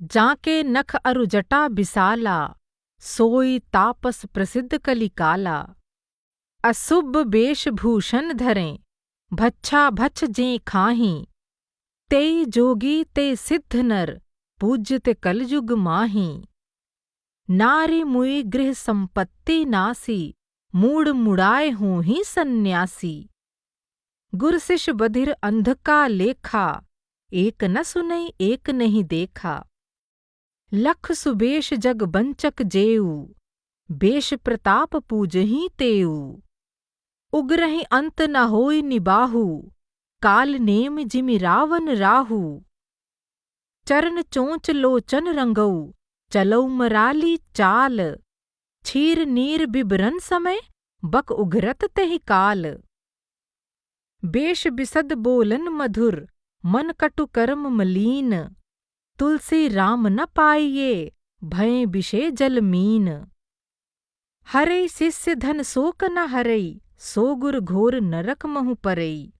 जाके नख अरु जटा बिसाला, सोई तापस प्रसिद्ध कलिकाला। अशुभ वेशभूषण धरें, भच्छा भच्छ जे खाहीं। तेई जोगी ते सिद्ध नर, पूज्यते कलयुग माहीं। नारी मुई गृह संपत्ति नासी, मूड मुड़ाए हूँ ही सन्यासी। गुरशिष बधिर अंध का लेखा, एक न सुनई एक नहीं देखा। लख सुबेश जग बंचक जेऊ, बेश प्रताप पूजही तेऊ। उग्रहि अंत न होई निबाहु, काल नेम जिमि रावण राहु। चरण चोंच लोचन रंगऊ, चलऊ मराली चाल। क्षीर नीर बिबरन समय, बक उघरत तेहि काल। बेश बिसद बोलन मधुर, मन कटु कर्म मलीन। तुलसी राम न पाइये, भय विषे जल मीन। हरई शिष्य धन शोक न हरई, सो गुर घोर नरक महु परई।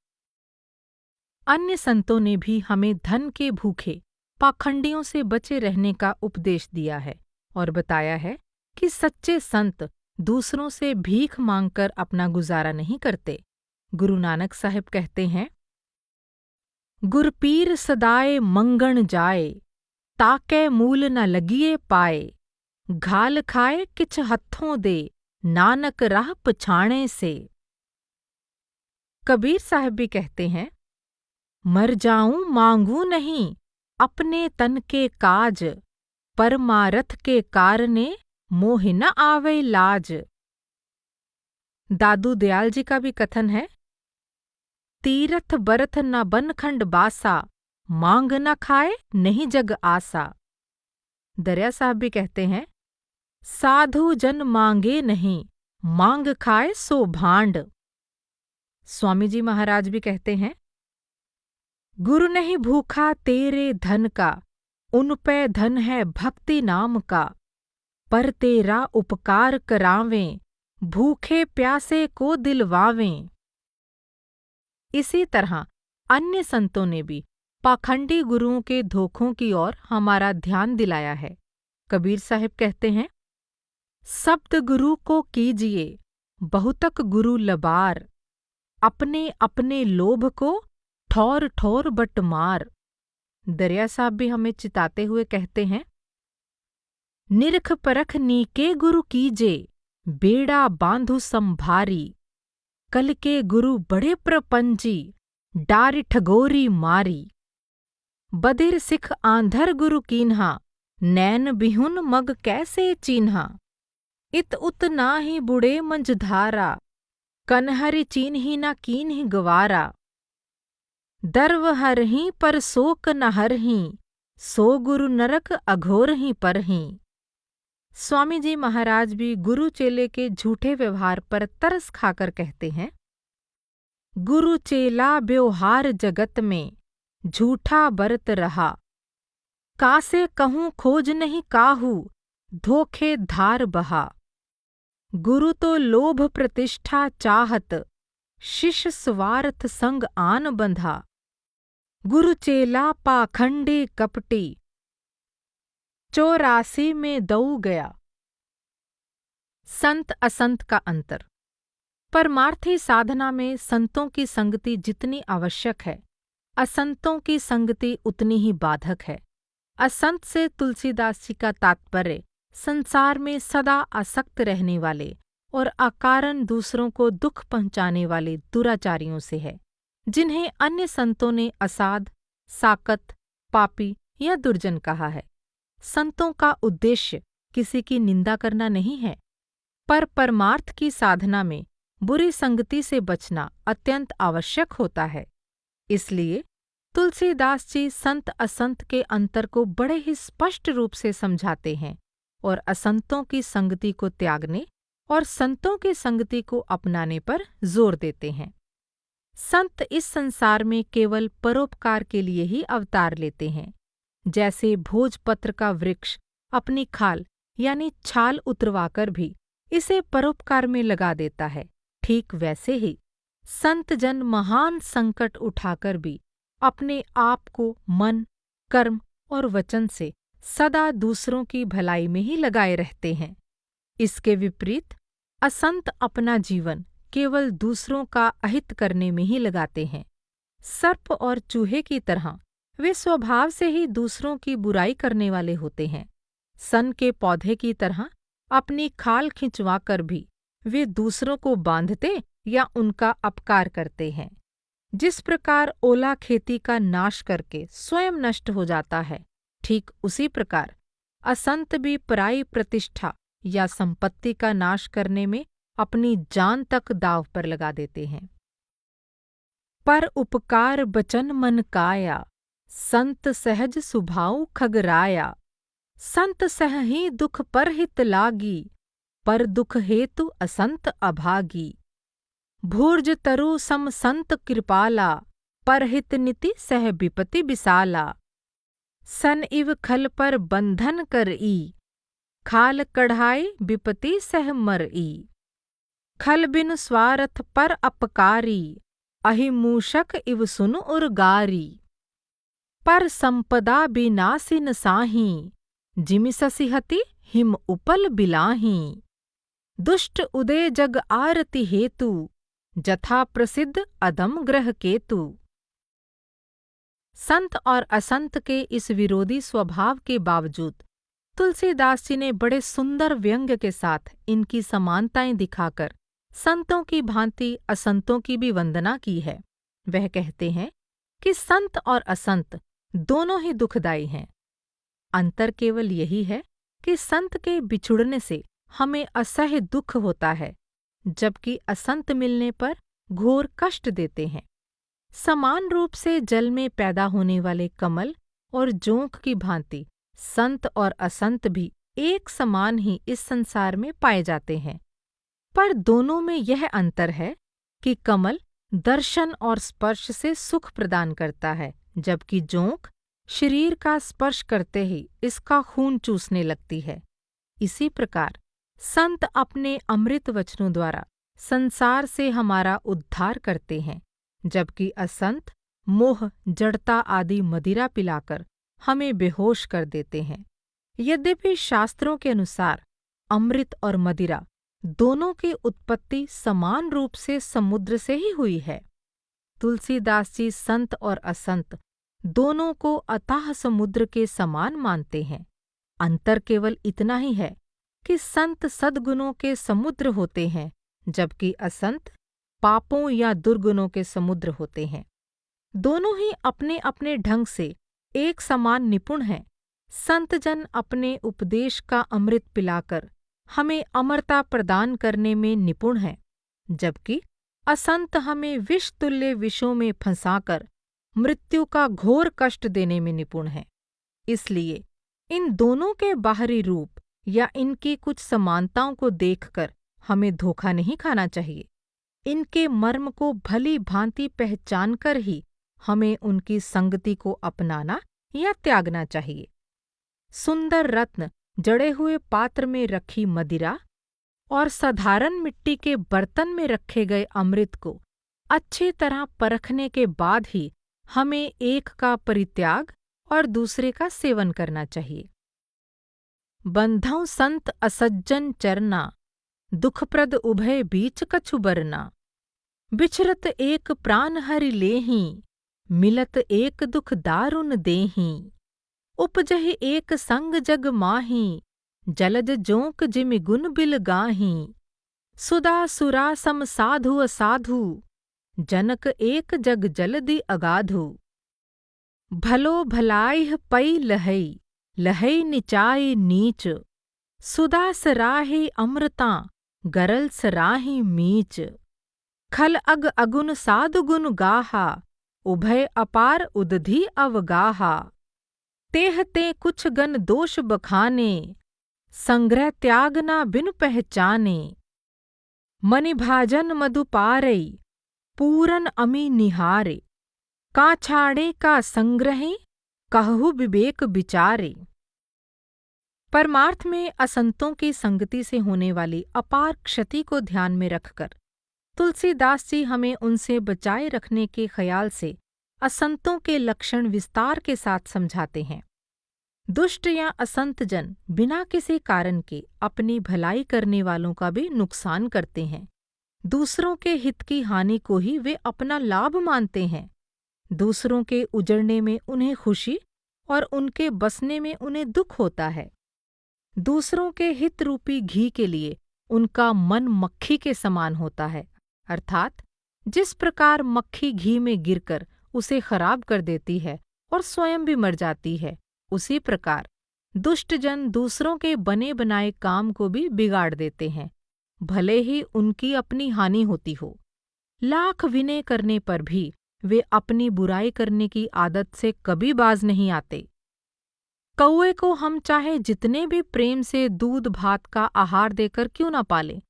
अन्य संतों ने भी हमें धन के भूखे पाखंडियों से बचे रहने का उपदेश दिया है और बताया है कि सच्चे संत दूसरों से भीख मांगकर अपना गुजारा नहीं करते। गुरु नानक साहिब कहते हैं, गुरपीर सदाए मंगण जाए, ताकै मूल न लगिए पाए। घाल खाए किछ हत्थों दे, नानक राह पछाणे से। कबीर साहब भी कहते हैं, मर जाऊं मांगू नहीं, अपने तन के काज। परमारथ के कारणे, मोह न आवे लाज। दादू दयाल जी का भी कथन है, तीरथ बरथ न बनखंड बासा, मांग न खाए नहीं जग आसा। दरिया साहब भी कहते हैं, साधु जन मांगे नहीं, मांग खाए सो भांड। स्वामी जी महाराज भी कहते हैं, गुरु नहीं भूखा तेरे धन का, उन पे धन है भक्ति नाम का। पर तेरा उपकार करावें, भूखे प्यासे को दिलवावें। इसी तरह अन्य संतों ने भी पाखंडी गुरुओं के धोखों की ओर हमारा ध्यान दिलाया है। कबीर साहिब कहते हैं, सब्द गुरु को कीजिए बहुतक गुरु लबार। अपने अपने लोभ को ठौर ठौर बट मार। दरिया साहब भी हमें चिताते हुए कहते हैं, निरख परख नीके गुरु कीजे, बेड़ा बांधु संभारी। कल के गुरु बड़े प्रपंची, डारि ठगोरी मारी। बधिर सिख आंधर गुरु कीन्हा, नैन बिहुन मग कैसे चीन्हा। इत उत नाहि बुढ़े मंझधारा, कनहरि चीन्हि न कीन्हि गवारा। दर्व हरहि पर शोक न हरहि, सो गुरु नरक अघोरहि परहि। स्वामी जी महाराज भी गुरु चेले के झूठे व्यवहार पर तरस खाकर कहते हैं, गुरु चेला व्यवहार जगत में, झूठा बरत रहा। कासे कहूँ खोज नहीं काहू, धोखे धार बहा। गुरु तो लोभ प्रतिष्ठा चाहत, शिष्य स्वार्थ संग आन बंधा। गुरु चेला पाखंडी कपटी, 84 में दऊ गया। संत असंत का अंतर। परमार्थी साधना में संतों की संगति जितनी आवश्यक है, असंतों की संगति उतनी ही बाधक है। असंत से तुलसीदास जी का तात्पर्य संसार में सदा आसक्त रहने वाले और अकारण दूसरों को दुख पहुंचाने वाले दुराचारियों से है, जिन्हें अन्य संतों ने असाध, साकत, पापी या दुर्जन कहा है। संतों का उद्देश्य किसी की निंदा करना नहीं है, पर परमार्थ की साधना में बुरी संगति से बचना अत्यंत आवश्यक होता है। इसलिए तुलसीदास जी संत असंत के अंतर को बड़े ही स्पष्ट रूप से समझाते हैं और असंतों की संगति को त्यागने और संतों की संगति को अपनाने पर जोर देते हैं। संत इस संसार में केवल परोपकार के लिए ही अवतार लेते हैं। जैसे भोजपत्र का वृक्ष अपनी खाल यानी छाल उतरवाकर भी इसे परोपकार में लगा देता है, ठीक वैसे ही संत जन महान संकट उठाकर भी अपने आप को मन, कर्म और वचन से सदा दूसरों की भलाई में ही लगाए रहते हैं। इसके विपरीत असंत अपना जीवन केवल दूसरों का अहित करने में ही लगाते हैं। सर्प और चूहे की तरह वे स्वभाव से ही दूसरों की बुराई करने वाले होते हैं। सन के पौधे की तरह अपनी खाल खिंचवाकर भी वे दूसरों को बांधते या उनका अपकार करते हैं। जिस प्रकार ओला खेती का नाश करके स्वयं नष्ट हो जाता है, ठीक उसी प्रकार असंत भी पराई प्रतिष्ठा या संपत्ति का नाश करने में अपनी जान तक दांव पर लगा देते हैं। पर उपकार बचन मन काया, संत सहज सुभाव खगराया। संत सहहि दुख पर हित लागी, पर दुख हेतु असंत अभागी। भूर्ज तरु सम संत कृपाला, पर हित नीति सह विपति बिसाला। सन इव खल पर बंधन करई, खाल कढ़ाई विपति सह मरई। खल बिनु स्वार्थ पर अपकारी, अहि मूषक इव सुन उर्गारी। पर संपदा बिनासिन साही, जिमि ससिहति हिम उपल बिलाही। दुष्ट उदय जग आरति हेतु, जथा प्रसिद्ध अदम ग्रह केतु। संत और असंत के इस विरोधी स्वभाव के बावजूद तुलसीदास जी ने बड़े सुंदर व्यंग्य के साथ इनकी समानताएं दिखाकर संतों की भांति असंतों की भी वंदना की है। वह कहते हैं कि संत और असंत दोनों ही दुखदायी हैं। अंतर केवल यही है कि संत के बिछुड़ने से हमें असह्य दुख होता है, जबकि असंत मिलने पर घोर कष्ट देते हैं। समान रूप से जल में पैदा होने वाले कमल और जोंक की भांति संत और असंत भी एक समान ही इस संसार में पाए जाते हैं, पर दोनों में यह अंतर है कि कमल दर्शन और स्पर्श से सुख प्रदान करता है, जबकि जोंक शरीर का स्पर्श करते ही इसका खून चूसने लगती है। इसी प्रकार संत अपने अमृत वचनों द्वारा संसार से हमारा उद्धार करते हैं, जबकि असंत मोह, जड़ता आदि मदिरा पिलाकर हमें बेहोश कर देते हैं। यद्यपि शास्त्रों के अनुसार अमृत और मदिरा दोनों की उत्पत्ति समान रूप से समुद्र से ही हुई है, तुलसीदास जी संत और असंत दोनों को अथाह समुद्र के समान मानते हैं। अंतर केवल इतना ही है कि संत सद्गुणों के समुद्र होते हैं, जबकि असंत पापों या दुर्गुणों के समुद्र होते हैं। दोनों ही अपने अपने ढंग से एक समान निपुण हैं। संत जन अपने उपदेश का अमृत पिलाकर हमें अमरता प्रदान करने में निपुण हैं, जबकि असंत हमें विष तुल्य विषों में फंसाकर मृत्यु का घोर कष्ट देने में निपुण हैं। इसलिए इन दोनों के बाहरी रूप या इनकी कुछ समानताओं को देखकर हमें धोखा नहीं खाना चाहिए। इनके मर्म को भली भांति पहचानकर ही हमें उनकी संगति को अपनाना या त्यागना चाहिए। सुंदर रत्न जड़े हुए पात्र में रखी मदिरा और साधारण मिट्टी के बर्तन में रखे गए अमृत को अच्छी तरह परखने के बाद ही हमें एक का परित्याग और दूसरे का सेवन करना चाहिए। बंधौ संत असज्जन चरना, दुखप्रद उभय बीच कछु बरना। बिछरत एक प्राण हरि लेहीं, मिलत एक दुख दारुन देहीं। उपजहि एक संग जग माहीं, जलज जोंक जिमि गुण बिल गाहीं। सुदा सुरा सम साधु असाधु, जनक एक जग जलदि अगाधु। भलो भलाइह पै लहै, लहै निचाय नीच। सुदा सराहि अमृतां, गरल सराहि मीच। खल अग अगुन साधु गुण गाहा, उभय अपार उदधि अवगाहा। तेह ते कुछ गन दोष बखाने, संग्रह त्याग ना बिन पहचाने। मनिभाजन मधु पारै, पूरन अमि निहारे। का छाड़े का संग्रहे, कहु विवेक विचारे। परमार्थ में असंतों की संगति से होने वाली अपार क्षति को ध्यान में रखकर तुलसीदास जी हमें उनसे बचाए रखने के ख्याल से असंतों के लक्षण विस्तार के साथ समझाते हैं। दुष्ट या असंत जन बिना किसी कारण के अपनी भलाई करने वालों का भी नुकसान करते हैं। दूसरों के हित की हानि को ही वे अपना लाभ मानते हैं। दूसरों के उजड़ने में उन्हें खुशी और उनके बसने में उन्हें दुख होता है। दूसरों के हित रूपी घी के लिए उनका मन मक्खी के समान होता है, अर्थात जिस प्रकार मक्खी घी में गिरकर उसे खराब कर देती है और स्वयं भी मर जाती है, उसी प्रकार दुष्टजन दूसरों के बने बनाए काम को भी बिगाड़ देते हैं, भले ही उनकी अपनी हानि होती हो। लाख विनय करने पर भी वे अपनी बुराई करने की आदत से कभी बाज नहीं आते। कौए को हम चाहे जितने भी प्रेम से दूध भात का आहार देकर क्यों न पालें,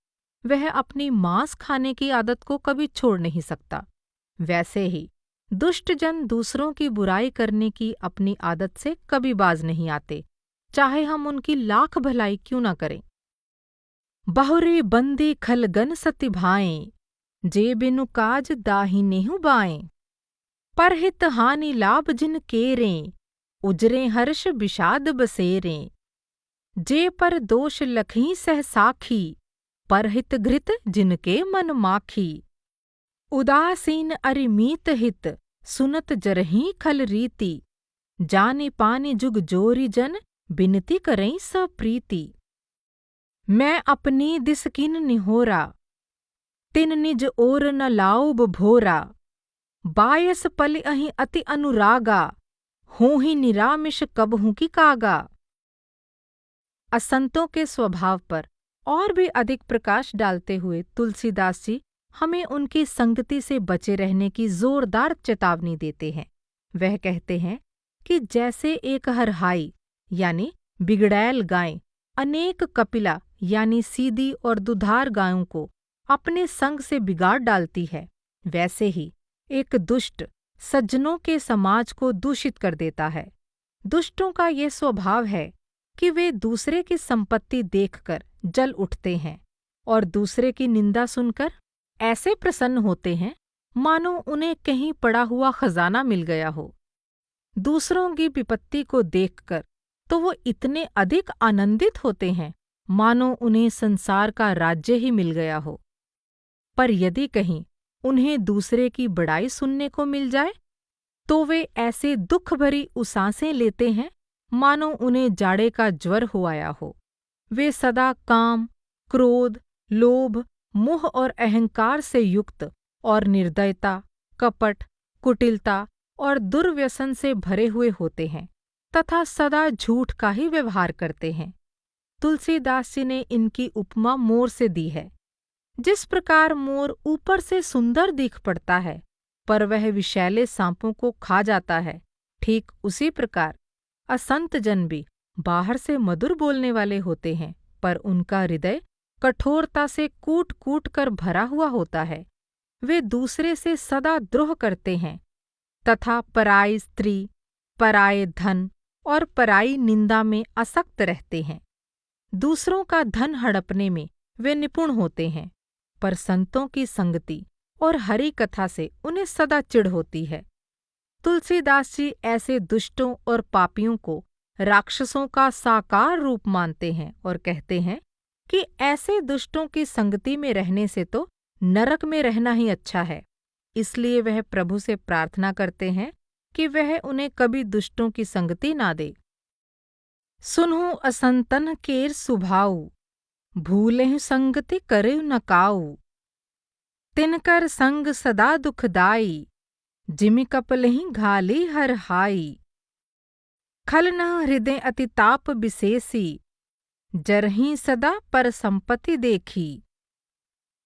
वह अपनी मांस खाने की आदत को कभी छोड़ नहीं सकता। वैसे ही दुष्टजन दूसरों की बुराई करने की अपनी आदत से कभी बाज नहीं आते, चाहे हम उनकी लाख भलाई क्यों न करें। बहुरे बंदी खलगन सति भाएं, जे बिनु काज दाहि नेहु बाएं। परहित हानि लाभ जिन केरें, उजरे हर्ष विषाद बसेरें। जे पर दोष लखीं सह साखी, परहित घृत जिनके मन माखी। उदासीन अरिमीत हित, सुनत जरहीं खल रीति। जानि पानि जुग जोरी जन, बिनती करई स प्रीति। मैं अपनी दिस किन निहोरा, तिन निज ओर न लाऊब भोरा। बायस पलि अहि अति अनुरागा, होहि निरामिष कबहु की कागा। असंतों के स्वभाव पर और भी अधिक प्रकाश डालते हुए तुलसीदास जी हमें उनकी संगति से बचे रहने की जोरदार चेतावनी देते हैं। वह कहते हैं कि जैसे एक हरहाई यानी बिगड़ैल गाय अनेक कपिला यानी सीधी और दुधार गायों को अपने संग से बिगाड़ डालती है, वैसे ही एक दुष्ट सज्जनों के समाज को दूषित कर देता है। दुष्टों का ये स्वभाव है कि वे दूसरे की संपत्ति देखकर जल उठते हैं और दूसरे की निंदा सुनकर ऐसे प्रसन्न होते हैं मानो उन्हें कहीं पड़ा हुआ खजाना मिल गया हो। दूसरों की विपत्ति को देखकर तो वो इतने अधिक आनंदित होते हैं मानो उन्हें संसार का राज्य ही मिल गया हो। पर यदि कहीं उन्हें दूसरे की बड़ाई सुनने को मिल जाए तो वे ऐसे दुख भरी उसासें लेते हैं मानो उन्हें जाड़े का ज्वर हो आया हो। वे सदा काम, क्रोध, लोभ, मोह और अहंकार से युक्त और निर्दयता, कपट, कुटिलता और दुर्व्यसन से भरे हुए होते हैं तथा सदा झूठ का ही व्यवहार करते हैं। तुलसीदास जी ने इनकी उपमा मोर से दी है। जिस प्रकार मोर ऊपर से सुंदर दिख पड़ता है पर वह विषैले सांपों को खा जाता है, ठीक उसी प्रकार असंत जन भी बाहर से मधुर बोलने वाले होते हैं पर उनका हृदय कठोरता से कूट कूट कर भरा हुआ होता है। वे दूसरे से सदा द्रोह करते हैं तथा पराई स्त्री, पराये धन और पराई निंदा में आसक्त रहते हैं। दूसरों का धन हड़पने में वे निपुण होते हैं पर संतों की संगति और हरि कथा से उन्हें सदा चिढ़ होती है। तुलसीदास जी ऐसे दुष्टों और पापियों को राक्षसों का साकार रूप मानते हैं और कहते हैं कि ऐसे दुष्टों की संगति में रहने से तो नरक में रहना ही अच्छा है। इसलिए वह प्रभु से प्रार्थना करते हैं कि वह उन्हें कभी दुष्टों की संगति ना दे। सुनहु असंतन केर सुभाऊ, भूलेहु संगति करेउ न काऊ। तिनकर संग सदा दुखदाई, जिमि कपलहि घाली हर हाई। खल न हृदय अति ताप विशेषी, जरहि सदा पर संपत्ति देखी।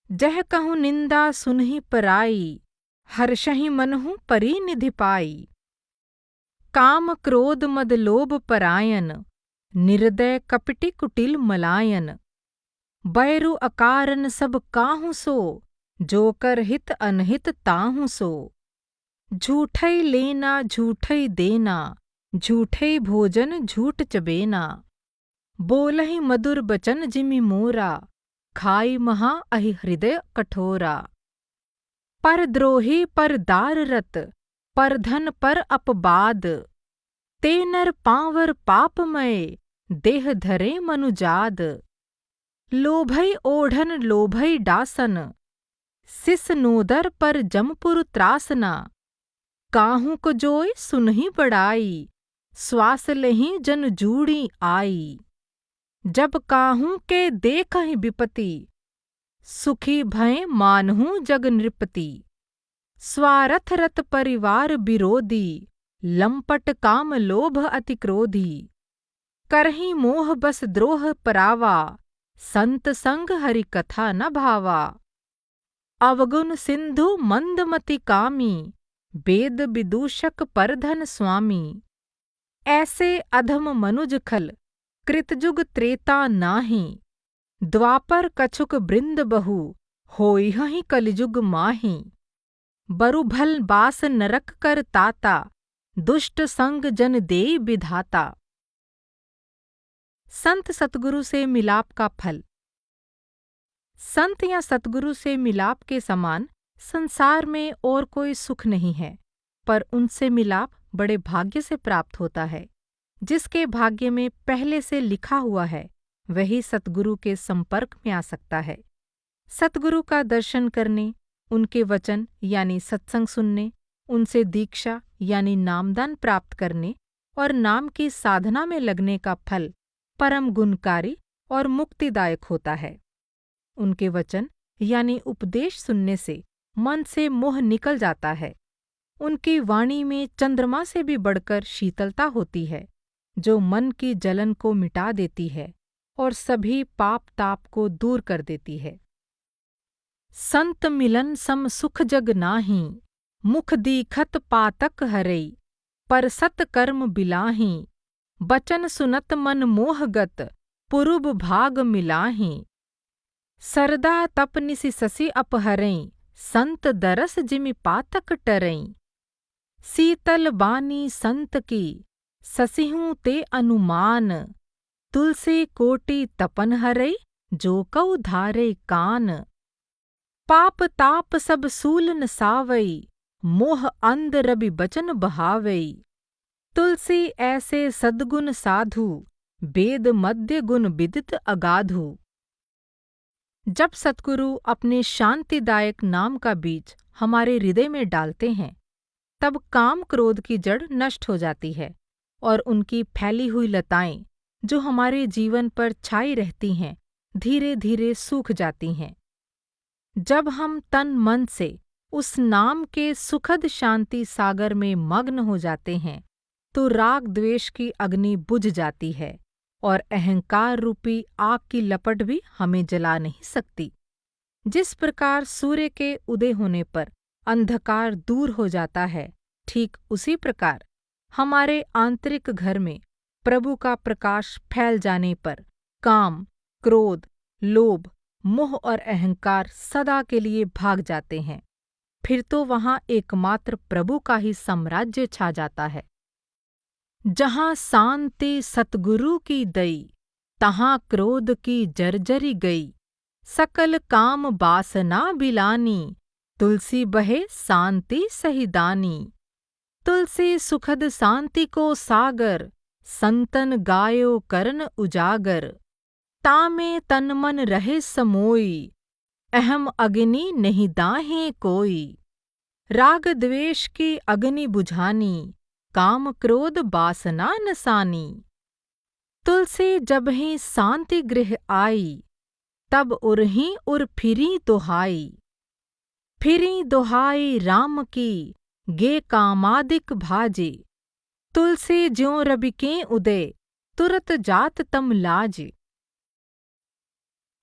जह कहूँ निंदा सुनहि पराई, हर्षहि मनहु परिनिधि पाई। काम क्रोध मद लोभ परायन, निर्दय कपटी कुटिल मलायन। बैरु अकारन सब काहू सो, जोकर हित अनहित ताहू सो। झूठई लेना झूठई देना, झूठई भोजन झूठ चबेना। बोलहि मधुर बचन जिमि मोरा, खाई महा अहि हृदय कठोरा। पर द्रोही पर दार रत, पर धन पर अपबाद। ते नर पांवर पापमय, देह धरे मनुजाद। लोभई ओढ़न लोभई डासन, सिस नोदर पर जमपुर त्रासना। काहू को जोय सुनहि बड़ाई, श्वास लेहि जन जूड़ी आई। जब काहू के देखहि विपति, सुखी भय मानहु जग नृपति। स्वार्थ रत परिवार विरोधी, लंपट काम लोभ अति क्रोधी। करहि मोह बस द्रोह परावा, संत संग हरि कथा न भावा। अवगुण सिंधु मंदमति कामी, वेद विदूषक परधन स्वामी। ऐसे अधम मनुज खल, कृतजुग त्रेता नाहि। द्वापर कछुक बृंद बहु, होइहहि कलिजुग माहि। बरु भल बास नरक कर ताता, दुष्ट संग जन देई विधाता। संत सतगुरु से मिलाप का फल। संत या सतगुरु से मिलाप के समान संसार में और कोई सुख नहीं है, पर उनसे मिलाप बड़े भाग्य से प्राप्त होता है। जिसके भाग्य में पहले से लिखा हुआ है वही सतगुरु के संपर्क में आ सकता है। सतगुरु का दर्शन करने, उनके वचन यानी सत्संग सुनने, उनसे दीक्षा यानी नामदान प्राप्त करने और नाम की साधना में लगने का फल परम गुणकारी और मुक्तिदायक होता है। उनके वचन यानी उपदेश सुनने से मन से मोह निकल जाता है। उनकी वाणी में चंद्रमा से भी बढ़कर शीतलता होती है, जो मन की जलन को मिटा देती है और सभी पाप ताप को दूर कर देती है। संत मिलन सम सुख जग नाहीं, मुख दीखत पातक हरई। पर सत कर्म बिलाहीं, बचन सुनत मन मोहगत, पुरुब भाग मिलाहीं। सरदा तप निसि ससी अपहरई, संत दरस जिमि पातक टरई। सीतल बानी संत की, ससिहूँ ते अनुमान। तुलसी कोटि तपन हरई, जो कऊ धारे कान। पाप ताप सब सूल न सावई, मोह अंध रवि बचन बहावई। तुलसी ऐसे सद्गुण साधु, वेद मध्य गुण विदित अगाधु। जब सतगुरु अपने शांतिदायक नाम का बीज हमारे हृदय में डालते हैं, तब काम क्रोध की जड़ नष्ट हो जाती है और उनकी फैली हुई लताएं, जो हमारे जीवन पर छाई रहती हैं, धीरे धीरे सूख जाती हैं। जब हम तन मन से उस नाम के सुखद शांति सागर में मग्न हो जाते हैं तो राग द्वेष की अग्नि बुझ जाती है और अहंकार रूपी आग की लपट भी हमें जला नहीं सकती। जिस प्रकार सूर्य के उदय होने पर अंधकार दूर हो जाता है, ठीक उसी प्रकार हमारे आंतरिक घर में प्रभु का प्रकाश फैल जाने पर काम, क्रोध, लोभ, मोह और अहंकार सदा के लिए भाग जाते हैं। फिर तो वहाँ एकमात्र प्रभु का ही साम्राज्य छा जाता है। जहाँ शांति सतगुरु की दई, तहाँ क्रोध की जर्जरी गई। सकल काम बासना बिलानी, तुलसी बहे शांति सहिदानी। तुलसी सुखद शांति को सागर, संतन गायो करन उजागर। तामे तन मन रहे समोई, अहम अग्नि नहीं दाहें कोई। राग द्वेष की अग्नि बुझानी, काम क्रोध बासना नसानी। तुलसी जब ही शांति गृह आई, तब उरही उर फिरी दोहाई। फिरी दोहाई राम की, गे कामादिक भाजे। तुलसी ज्यों रबिकें उदय, तुरत जात तम लाजे।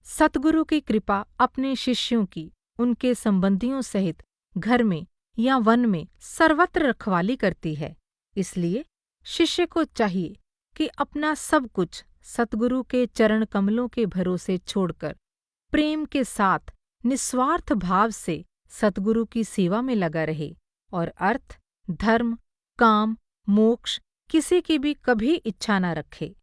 सतगुरु की कृपा अपने शिष्यों की उनके संबंधियों सहित घर में या वन में सर्वत्र रखवाली करती है। इसलिए शिष्य को चाहिए कि अपना सब कुछ सतगुरु के चरण कमलों के भरोसे छोड़कर प्रेम के साथ निस्वार्थ भाव से सतगुरु की सेवा में लगा रहे और अर्थ, धर्म, काम, मोक्ष किसी की भी कभी इच्छा न रखे।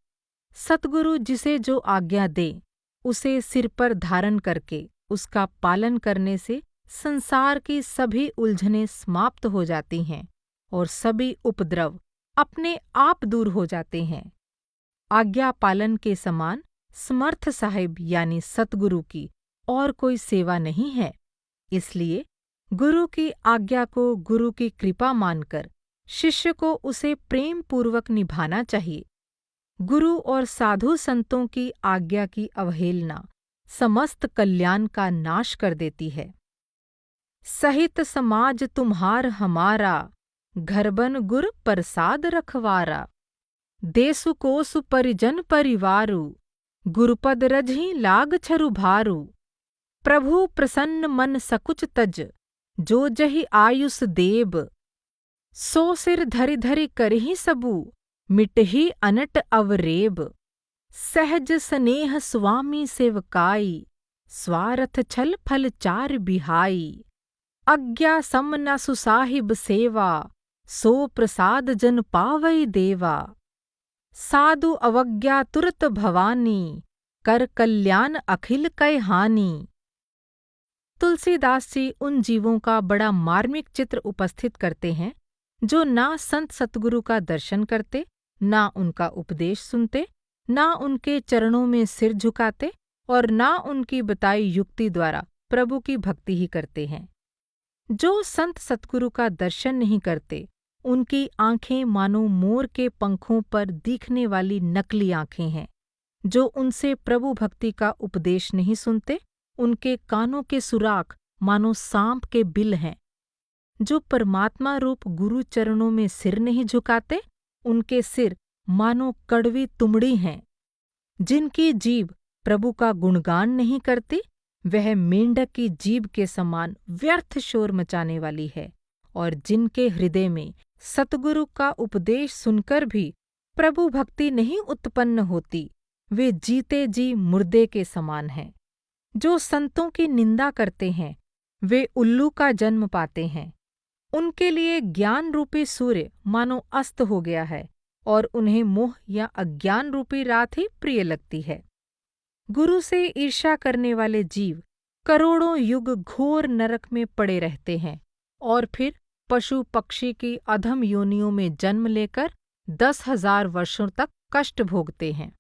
सतगुरु जिसे जो आज्ञा दे उसे सिर पर धारण करके उसका पालन करने से संसार की सभी उलझनें समाप्त हो जाती हैं और सभी उपद्रव अपने आप दूर हो जाते हैं। आज्ञा पालन के समान समर्थ साहिब यानी सतगुरु की और कोई सेवा नहीं है। इसलिए गुरु की आज्ञा को गुरु की कृपा मानकर शिष्य को उसे प्रेम पूर्वक निभाना चाहिए। गुरु और साधु संतों की आज्ञा की अवहेलना समस्त कल्याण का नाश कर देती है। सहित समाज तुम्हार हमारा, घरबन गुर प्रसाद रखवारा। देसु कोसु परिजन परिवारु, गुरुपद रजहि लाग छरु भारू। प्रभु प्रसन्न मन सकुच तज, जो जहि आयुष देब। सो सिर धरि धरि करहि सबु, मिटहि अनट अवरेब। सहज स्नेह स्वामी सेवकाई, स्वार्थ छल फल चार बिहाई। आज्ञा सम न सुसाहिब सेवा, सो प्रसाद जन पावई देवा। साधु अवज्ञा तुरत भवानी, कर कल्याण अखिल कै हानि। तुलसीदास जी उन जीवों का बड़ा मार्मिक चित्र उपस्थित करते हैं जो ना संत सतगुरु का दर्शन करते, ना उनका उपदेश सुनते, ना उनके चरणों में सिर झुकाते और ना उनकी बताई युक्ति द्वारा प्रभु की भक्ति ही करते हैं। जो संत सतगुरु का दर्शन नहीं करते, उनकी आंखें मानो मोर के पंखों पर दिखने वाली नकली आंखें हैं। जो उनसे प्रभु भक्ति का उपदेश नहीं सुनते, उनके कानों के सुराख मानो सांप के बिल हैं। जो परमात्मा रूप गुरु चरणों में सिर नहीं झुकाते, उनके सिर मानो कड़वी तुमड़ी हैं। जिनकी जीभ प्रभु का गुणगान नहीं करती, वह मेंढक की जीभ के समान व्यर्थ शोर मचाने वाली है। और जिनके हृदय में सतगुरु का उपदेश सुनकर भी प्रभु भक्ति नहीं उत्पन्न होती, वे जीते जी मुर्दे के समान हैं। जो संतों की निंदा करते हैं, वे उल्लू का जन्म पाते हैं। उनके लिए ज्ञान रूपी सूर्य मानो अस्त हो गया है और उन्हें मोह या अज्ञान रूपी रात ही प्रिय लगती है। गुरु से ईर्ष्या करने वाले जीव करोड़ों युग घोर नरक में पड़े रहते हैं और फिर पशु पक्षी की अधम योनियों में जन्म लेकर 10,000 वर्षों तक कष्ट भोगते हैं।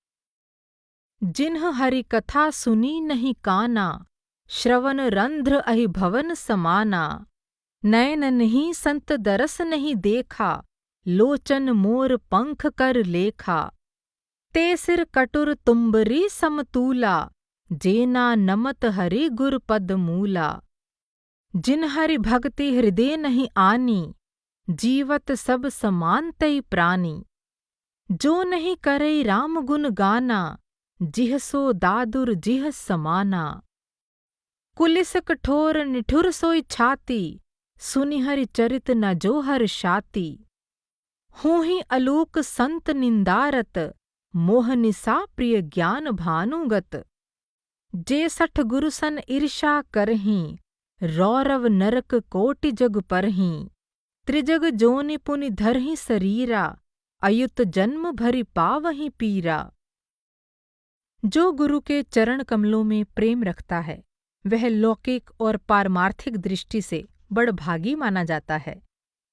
जिन्ह हरि कथा सुनी नहीं काना, श्रवण रंध्र अहि भवन समाना। नयन नहीं संत दरस नहीं देखा, लोचन मोर पंख कर लेखा। ते सिर कटुर तुम्बरी समतूला, जेना नमत हरि गुर पद मूला। जिन हरि भक्ति हृदय नहीं आनी, जीवत सब समान तई प्राणी। जो नहीं करे राम गुण गाना, जिह सो दादुर जिह समाना। कुलिस कठोर निठुर सोई छाती, सुनि हरि चरित न जो हर्षाति। हूँ ही अलूक संत निंदारत, मोह निसा प्रिय ज्ञान भानुगत। जे सठ गुरु सन ईर्षा करहीं, रौरव नरक कोटि जग परहीं। त्रिजग जोनि पुनि धरहीं शरीरा, अयुत जन्म भरि पावहीं पीरा। जो गुरु के चरण कमलों में प्रेम रखता है, वह लौकिक और पारमार्थिक दृष्टि से बड़भागी माना जाता है।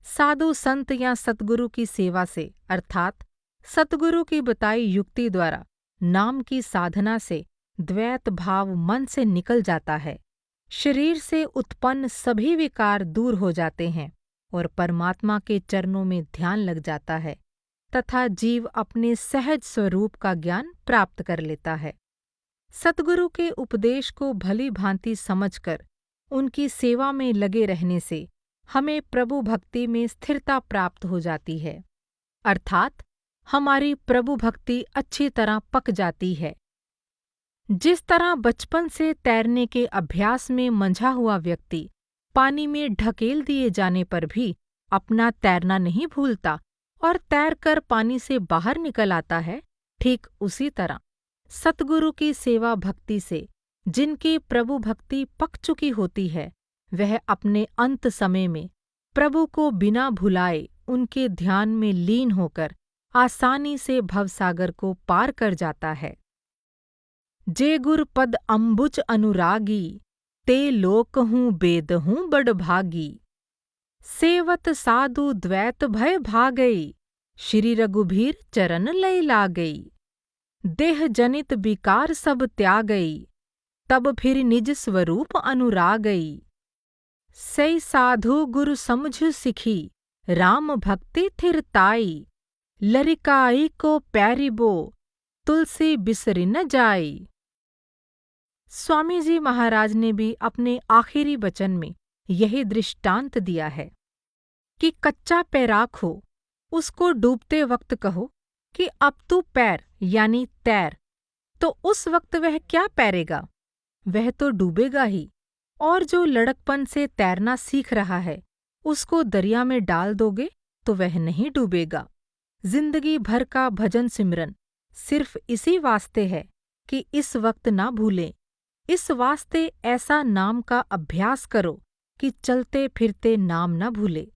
साधु संत या सतगुरु की सेवा से अर्थात सतगुरु की बताई युक्ति द्वारा नाम की साधना से द्वैत भाव मन से निकल जाता है। शरीर से उत्पन्न सभी विकार दूर हो जाते हैं और परमात्मा के चरणों में ध्यान लग जाता है तथा जीव अपने सहज स्वरूप का ज्ञान प्राप्त कर लेता है। सतगुरु के उपदेश को भली भांति समझकर उनकी सेवा में लगे रहने से हमें प्रभु भक्ति में स्थिरता प्राप्त हो जाती है, अर्थात हमारी प्रभु भक्ति अच्छी तरह पक जाती है। जिस तरह बचपन से तैरने के अभ्यास में मंझा हुआ व्यक्ति पानी में ढकेल दिए जाने पर भी अपना तैरना नहीं भूलता और तैरकर पानी से बाहर निकल आता है, ठीक उसी तरह सतगुरु की सेवा भक्ति से जिनकी प्रभु भक्ति पक चुकी होती है, वह अपने अंत समय में प्रभु को बिना भुलाए उनके ध्यान में लीन होकर आसानी से भवसागर को पार कर जाता है। जे गुर पद अम्बुज अनुरागी, ते लोक हूँ बेद हूँ बड़भागी। सेवत साधु द्वैत भय भागई, श्री रघुबीर चरण लय लागई। देह जनित विकार सब त्यागई, तब फिर निज स्वरूप अनुरागई। सै साधु गुरु समझ सिखी, राम भक्ति थिर ताई। लरिकाई को प्यारिबो, तुलसी बिसरि न जाई। स्वामी जी महाराज ने भी अपने आखिरी वचन में यही दृष्टांत दिया है कि कच्चा पैराक हो, उसको डूबते वक्त कहो कि अब तू पैर यानी तैर, तो उस वक्त वह क्या पैरेगा, वह तो डूबेगा ही। और जो लड़कपन से तैरना सीख रहा है, उसको दरिया में डाल दोगे तो वह नहीं डूबेगा। जिंदगी भर का भजन सिमरन सिर्फ इसी वास्ते है कि इस वक्त ना भूलें। इस वास्ते ऐसा नाम का अभ्यास करो कि चलते फिरते नाम न भूले।